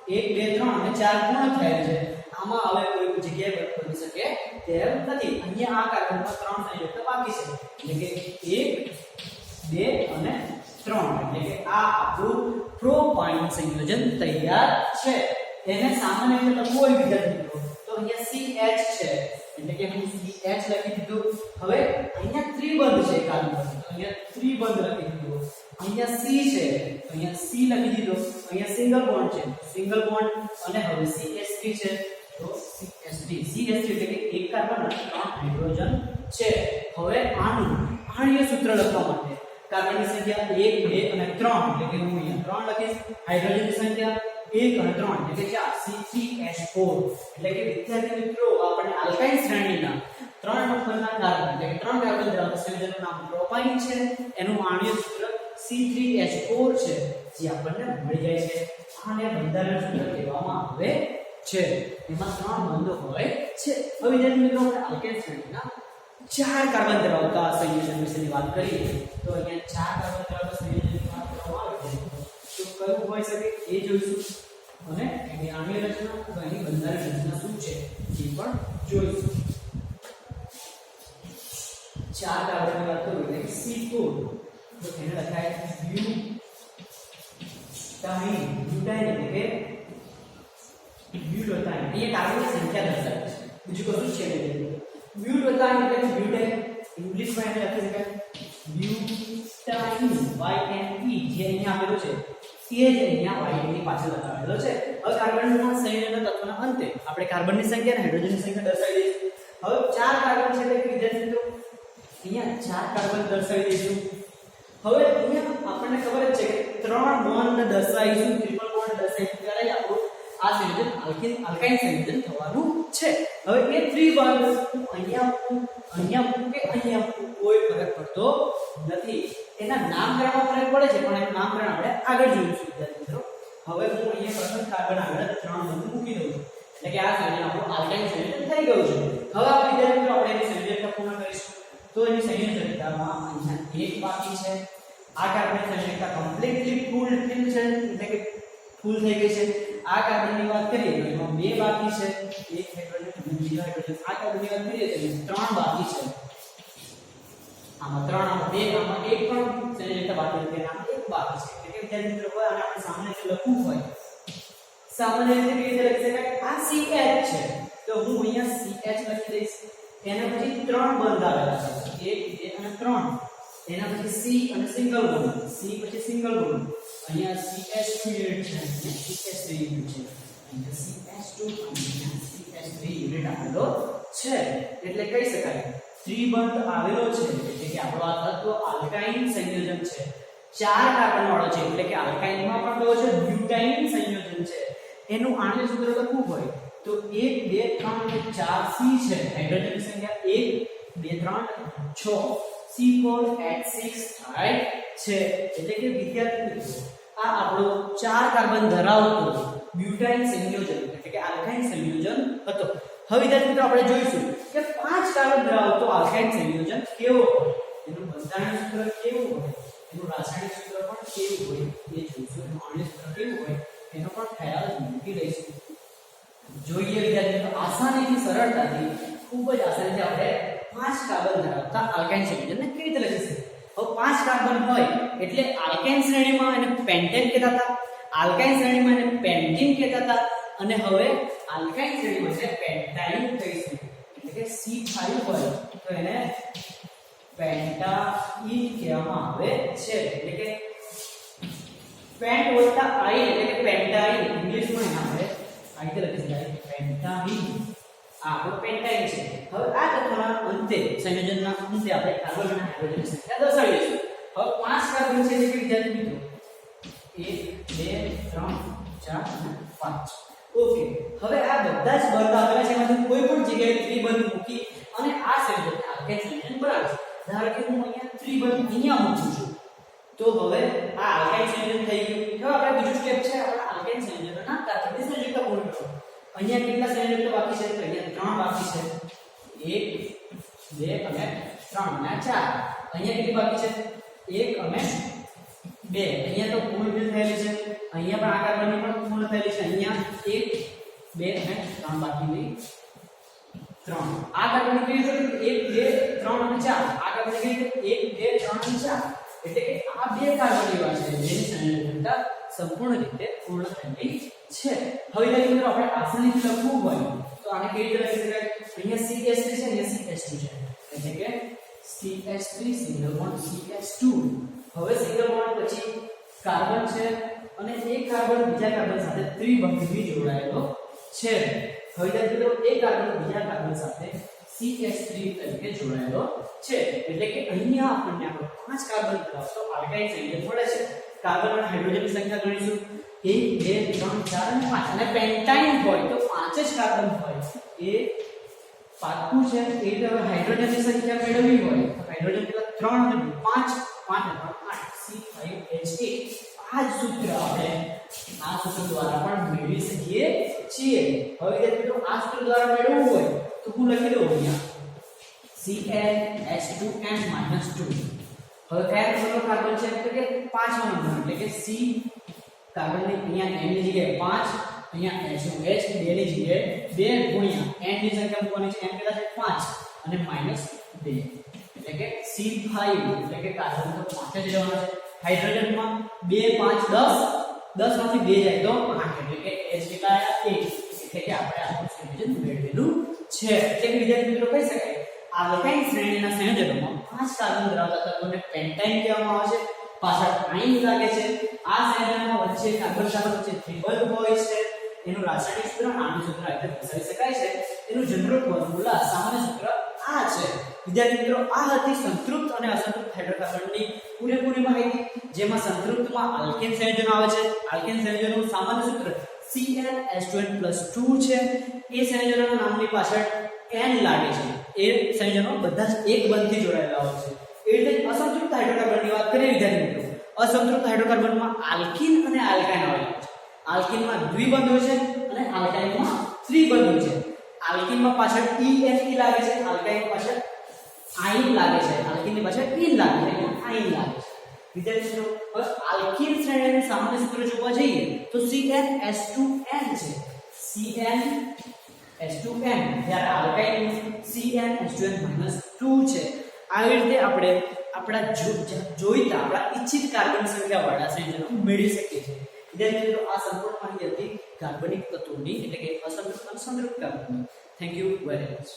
3 અને 4 પૂર્ણ થયેલ છે આમાં હવે કોઈ જગ્યાએ બદલી શકે તેમ નથી અહીંયા આ કાર્બનમાં 3 સંયોજકતા બાકી છે એટલે કે 1 2 અને 3 એટલે કે આ આપણું પ્રોપાઇન સંયોજન તૈયાર છે એને સામાન્ય રીતે લખવું હોય વિદ્યાર્થી મિત્રો તો અહીંયા CH છે એટલે કે હું CH લખી દીધું હવે અહીંયા ત્રિબંધ છે કાર્બન તો અહીંયા ત્રિબંધ લખી દીધું અહીંયા C છે તો અહીંયા C લખી દીધો અહીંયા સિંગલ બોન્ડ છે સિંગલ બોન્ડ અને હવે CH3 છે તો CH3 એટલે કે એક કાર્બન અને 3 હાઇડ્રોજન છે હવે આનું આણ્વીય સૂત્ર લખવા માટે કાર્બનની સંખ્યા 1 2 અને 3 એટલે કે હું અહીંયા 3 લખીશ હાઇડ્રોજનની સંખ્યા 1 અને 3 એટલે કે C3H4 એટલે કે વિદ્યાર્થી મિત્રો આપણે આલ્કાઇન શ્રેણીના 3 નંબરના કાર્બન એટલે કે 3 કાર્બન ધરાવતા સંયોજનનું નામ પ્રોપાઇન છે એનું આણ્વીય સૂત્ર C3H4 છે જે આપણને મળી જાય છે આને બંધારણ સૂત્ર કહેવામાં આવે છે એમાં 3 બંધો હોય છે હવે વિદ્યાર્થી મિત્રો આપણે આલ્કાઇન શ્રેણીના 4 કાર્બન ધરાવતા સંયોજન વિશેની વાત કરીએ તો અહીંયા 4 કાર્બન ધરાવતા સંયોજનની વાત કરવામાં આવે તો કયું હોઈ શકે એ જોઈશું અને એની આણ્વીય રચના અથવા એની બંધારણ રચના શું છે એ પણ જોઈશું 4 કાર્બનની વાત કરું એટલે C4 તો એને લખાય બ્યુટાઇન એટલે કે બ્યુટાઇન એ કાર્બનની સંખ્યા દર્શાવે છે બીજું કશું છે નહીં બ્યુટાઇન એટલે કે બ્યુટાઇન ઇંગ્લિશમાં એને લખી શકાય બ્યુટાઇન YNE જે અહીંયા આપેલું છે એ જ અહીંયા YN ની પાછળ લખાવેલો છે હવે કાર્બનના સંયોજન તત્વના અંતે આપણે કાર્બનની સંખ્યા અને હાઇડ્રોજનની સંખ્યા દર્શાવી દઈશું હવે 4 કાર્બન છે એટલે કે વિદ્યાર્થી મિત્રો અહીંયા 4 કાર્બન દર્શાવી દઈશું હવે અહીંયા આપણને ખબર જ છે કે 3 બોન્ડ દર્શાવીશું ટ્રિપલ બોન્ડ દર્શાવીશું ત્યારે આપણું આ સંયોજન આલ્કાઇન સંયોજન થવાનું છે હવે એ ત્રિબંધ અહીંયા કે અહીંયા કોઈ ફરક પડતો નથી એના નામકરણમાં ફરક પડે છે પણ એનું નામકરણ આપણે આગળ જોઈશું વિદ્યાર્થી મિત્રો હવે હું અહીંયા પ્રથમ કાર્બન આગળ 3 બંધ મૂકી દઉં છું એટલે કે આ સંયોજન આપણું આલ્કાઇન સંયોજન થઈ ગયું છે હવે આ વિદ્યાર્થી મિત્રો આપણે એની સંયોજકતા પૂર્ણ કરીશું તો એની સંયોજકતામાં અહીંયા 1 બાકી છે આ કાર્બનની સંયોજકતા કમ્પ્લીટલી ફૂલ થયેલ છે એટલે કે ફૂલ થઈ ગઈ છે આ કાર્બનની વાત કરીએ તો એમાં 2 બાકી છે એક હાઇડ્રોજન અને બીજો હાઇડ્રોજન આ કાર્બનની વાત કરીએ તો 3 બાકી છે આમાં 3 આમાં 2 આમાં 1 પણ સંયોજકતા બાકી છે આમાં 1 બાકી છે એટલે કે વિદ્યાર્થી મિત્રો હોય અને આપણે સામાન્ય રીતે લખવું હોય સામાન્ય રીતે કેવી રીતે લખી શકાય આ CH છે તો હું અહીંયા CH લખી દઈશ એના પછી 3 બંધ આવેલા છે 1 2 અને 3 એના પછી C અને સિંગલ બોન્ડ C પછી સિંગલ બોન્ડ અહીંયા CH2 યુનિટ છે અને CH3 યુનિટ છે અહીંયા CH2 અને CH3 યુનિટ આપેલો છે એટલે કહી શકાય ત્રિબંધ આવેલો છે એટલે કે આપણો આ તત્વ આલ્કાઇન સંયોજન છે, 4 કાર્બન વાળો છે એટલે કે આલ્કાઇનમાં પણ કયો છે બ્યુટાઇન સંયોજન છે, એનું આણ્વિક સૂત્ર લખવું હોય તો 1 2 3 અને 4 C છે, હાઇડ્રોજનની સંખ્યા 1 2 3 6 C4H6 થાય છે। એટલે કે વિદ્યાર્થી મિત્રો આ આપણો 4 કાર્બન ધરાવતો બ્યુટાઇન સંયોજન એટલે કે આલ્કાઇન સંયોજન હતો। હવે વિદ્યાર્થી મિત્રો આપણે જોઈશું કે 5 કાર્બન ધરાવતો આલ્કાઇન સંયોજન કેવો હોય, એનું બંધારણ સૂત્ર કેવું હોય, એનું રાસાયણિક સૂત્ર પણ કેવું હોય એ જોઈશું, એનું આણ્વિક સૂત્ર કેવું હોય એનો પણ ખ્યાલ મૂકી લઈશું। જોઈએ વિદ્યાર્થી મિત્રો આસાનીથી સરળતાથી ખૂબ જ આસાનીથી આપણે 5 કાર્બન ધરાવતા આલ્કાઇન સંયોજનને કેવી રીતે લખીશું। હવે 5 કાર્બન હોય એટલે આલ્કાઇન શ્રેણીમાં એને પેન્ટેન કહેતા હતા, આલ્કાઇન શ્રેણીમાં એને પેન્ટીન કહેતા હતા અને હવે આલ્કાઇન શ્રેણીમાં છે પેન્ટાઇન કહીશું। એટલે કે C5 હોય તો એને પેન્ટાઇન કહેવામાં આવે છે। એટલે કે પેન્ટ વત્તા આઇન એટલે કે પેન્ટાઇન ઇંગ્લિશમાં એને આપણે આ રીતે લખી શકાય પેન્ટાઇન, આ આપણો પેન્ટાઇન છે। હવે આ તત્વના અંતે સંયોજનના અંતે આપણે કાર્બન અને હાઇડ્રોજનની સંખ્યા દર્શાવીશું। હવે 5 કાર્બન છે એટલે કે વિદ્યાર્થી મિત્રો 1 2 3 4 અને 5 ઓકે। હવે આ બધા જ બંધ આપેલા છે એમાંથી કોઈ પણ જગ્યાએ ત્રિબંધ મૂકી અને આ સંયોજનને આલ્કાઇન સંયોજન બનાવશું। ધારો કે હું અહીંયા ત્રિબંધ અહીંયા મૂકું છું તો હવે આ આલ્કાઇન સંયોજન થઈ ગયું। હવે આપણે બીજું સ્ટેપ છે આપણા આલ્કાઇન સંયોજનના કાર્બનની સંયોજકતા પૂર્ણ કરો। અહીંયા કેટલા સંયોજકતા બાકી છે તો અહીંયા 3 બાકી છે, 1 2 અને 3 અને 4। અહીંયા કેટલી બાકી છે 1 અને 2, અહીંયા તો પૂર્ણ થયેલી છે, અહીંયા પણ આ કાર્બનની પણ પૂર્ણ થયેલી છે, અહીંયા 1 2 અને 3 બાકી રહી 3। આ કાર્બનની કેવી રીતે 1 2 3 અને 4, આ કાર્બનની કેવી રીતે 1 2 3 અને 4 એટલે કે આ બે કાર્બન એવા છે જેની સંયોજકતા સંપૂર્ણ રીતે પૂર્ણ થયેલી છે। હવે જો મિત્રો આપણે આસાનીથી લખવું હોય તો આને કેવી રીતે લખી શકાય, અહીંયા CH3 છે અહીંયા CH2 છે એટલે કે CH3 સિંગલ બોન્ડ CH2। હવે સિંગલ બોન્ડ પછી કાર્બન છે અને એક કાર્બન બીજા કાર્બન સાથે ત્રિબંધથી જોડાયેલો છે। હવે મિત્રો એક કાર્બન બીજા કાર્બન સાથે CH3 તરીકે જોડાયેલો છે એટલે કે અહીંયા આપણને આપણો 5 કાર્બન ધરાવતો આલ્કાઇન સંયોજન મળે છે। કાર્બન અને હાઇડ્રોજનની સંખ્યા ગણીશું 1 2 3 4 અને 5 અને પેન્ટાઇન હોય તો 5 જ કાર્બન હોય એ પાક્કું છે। એ રીતે હવે હાઇડ્રોજનની સંખ્યા મેળવવી હોય તો હાઇડ્રોજન કેટલા 3 અને 5 5 અને 8 C5H8 આ જ સૂત્ર આપણે આ સૂત્ર દ્વારા પણ મેળવી શકીએ છીએ। હવે મિત્રો આ સૂત્ર દ્વારા મેળવવું હોય તો હું લખી દઉં અહીંયા CnH2n - 2। હવે કયા નંબરનો કાર્બન છે તો કે 5મો નંબર એટલે કે C કાર્બનની અહીંયા n ની જગ્યાએ 5, અહીંયા H2 2 ની જગ્યાએ 2 ગુણ્યા n ની સંખ્યા મૂકવાની છે, n કેટલા છે 5 અને -2 એટલે કે C5 એટલે કે કાર્બન તો 5 જ રહેવાનો છે। હાઇડ્રોજનમાં 2 5 10 માંથી 2 જાય તો 8 એટલે કે H કેટલા આવ્યા 1 એટલે કે આપણે આનું સંયોજન મેળવેલું છે। એટલે કે વિદ્યાર્થી મિત્રો કહી શકાય આલ્કાઇન શ્રેણીના સંયોજનોમાં 5 કાર્બન ધરાવતા તત્વોને પેન્ટાઇન કહેવામાં આવે છે, પાછળ આઇન લાગે છે। આ સંયોજનમાં વચ્ચે કાર્બન કાર્બન વચ્ચે ત્રિબંધ હોય છે, એનું રાસાયણિક સૂત્ર આણ્વિક સૂત્ર આ રીતે દર્શાવી શકાય છે। એનું જનરલ ફોર્મ્યુલા સામાન્ય સૂત્ર આ છે। વિદ્યાર્થી મિત્રો આ હતી સંતૃપ્ત અને અસંતૃપ્ત હાઇડ્રોકાર્બનની પૂરેપૂરી માહિતી, જેમાં સંતૃપ્તમાં આલ્કેન સંયોજન આવે છે। આલ્કેન સંયોજનનું સામાન્ય સૂત્ર CnH2n+2 છે। એ સંયોજનોના નામની પાછળ n લાગે છે, એ સંયોજનો બધા જ એક બંધથી જોડાયેલા હોય છે। એ રીતે અસંતૃપ્ત હાઇડ્રોકાર્બનની વાત કરીએ વિદ્યાર્થી મિત્રો, અસંતૃપ્ત હાઇડ્રોકાર્બનમાં આલ્કીન અને આલ્કાઇન આવેલા છે। આલ્કીનમાં દ્વિબંધ હોય છે અને આલ્કાઇનમાં ત્રિબંધ હોય છે। આલ્કીનમાં પાછળ ENE લાગે છે, આલ્કાઇનમાં પાછળ આઇન લાગે છે, આલ્કીનની પાછળ ઇન લાગે છે, આઇન લાગે છે। વિદ્યાર્થી મિત્રો હવે આલ્કીન શ્રેણીનું સામાન્ય સૂત્ર જોવા જઈએ તો CnH2n છે, CnH2n, જ્યારે આલ્કાઇન CnH2n-2 છે। આવી રીતે આપણે આપણા જોઈતા આપણા ઈચ્છિત કાર્બન સંખ્યા વાળા સંયોજનો મેળવી શકીએ છીએ। વિદ્યાર્થી મિત્રો આ સંપૂર્ણ માહિતી હતી કાર્બનિક તત્વોની એટલે કે અસંતૃપ્ત અને સંતૃપ્ત કાર્બનની। Thank you very much.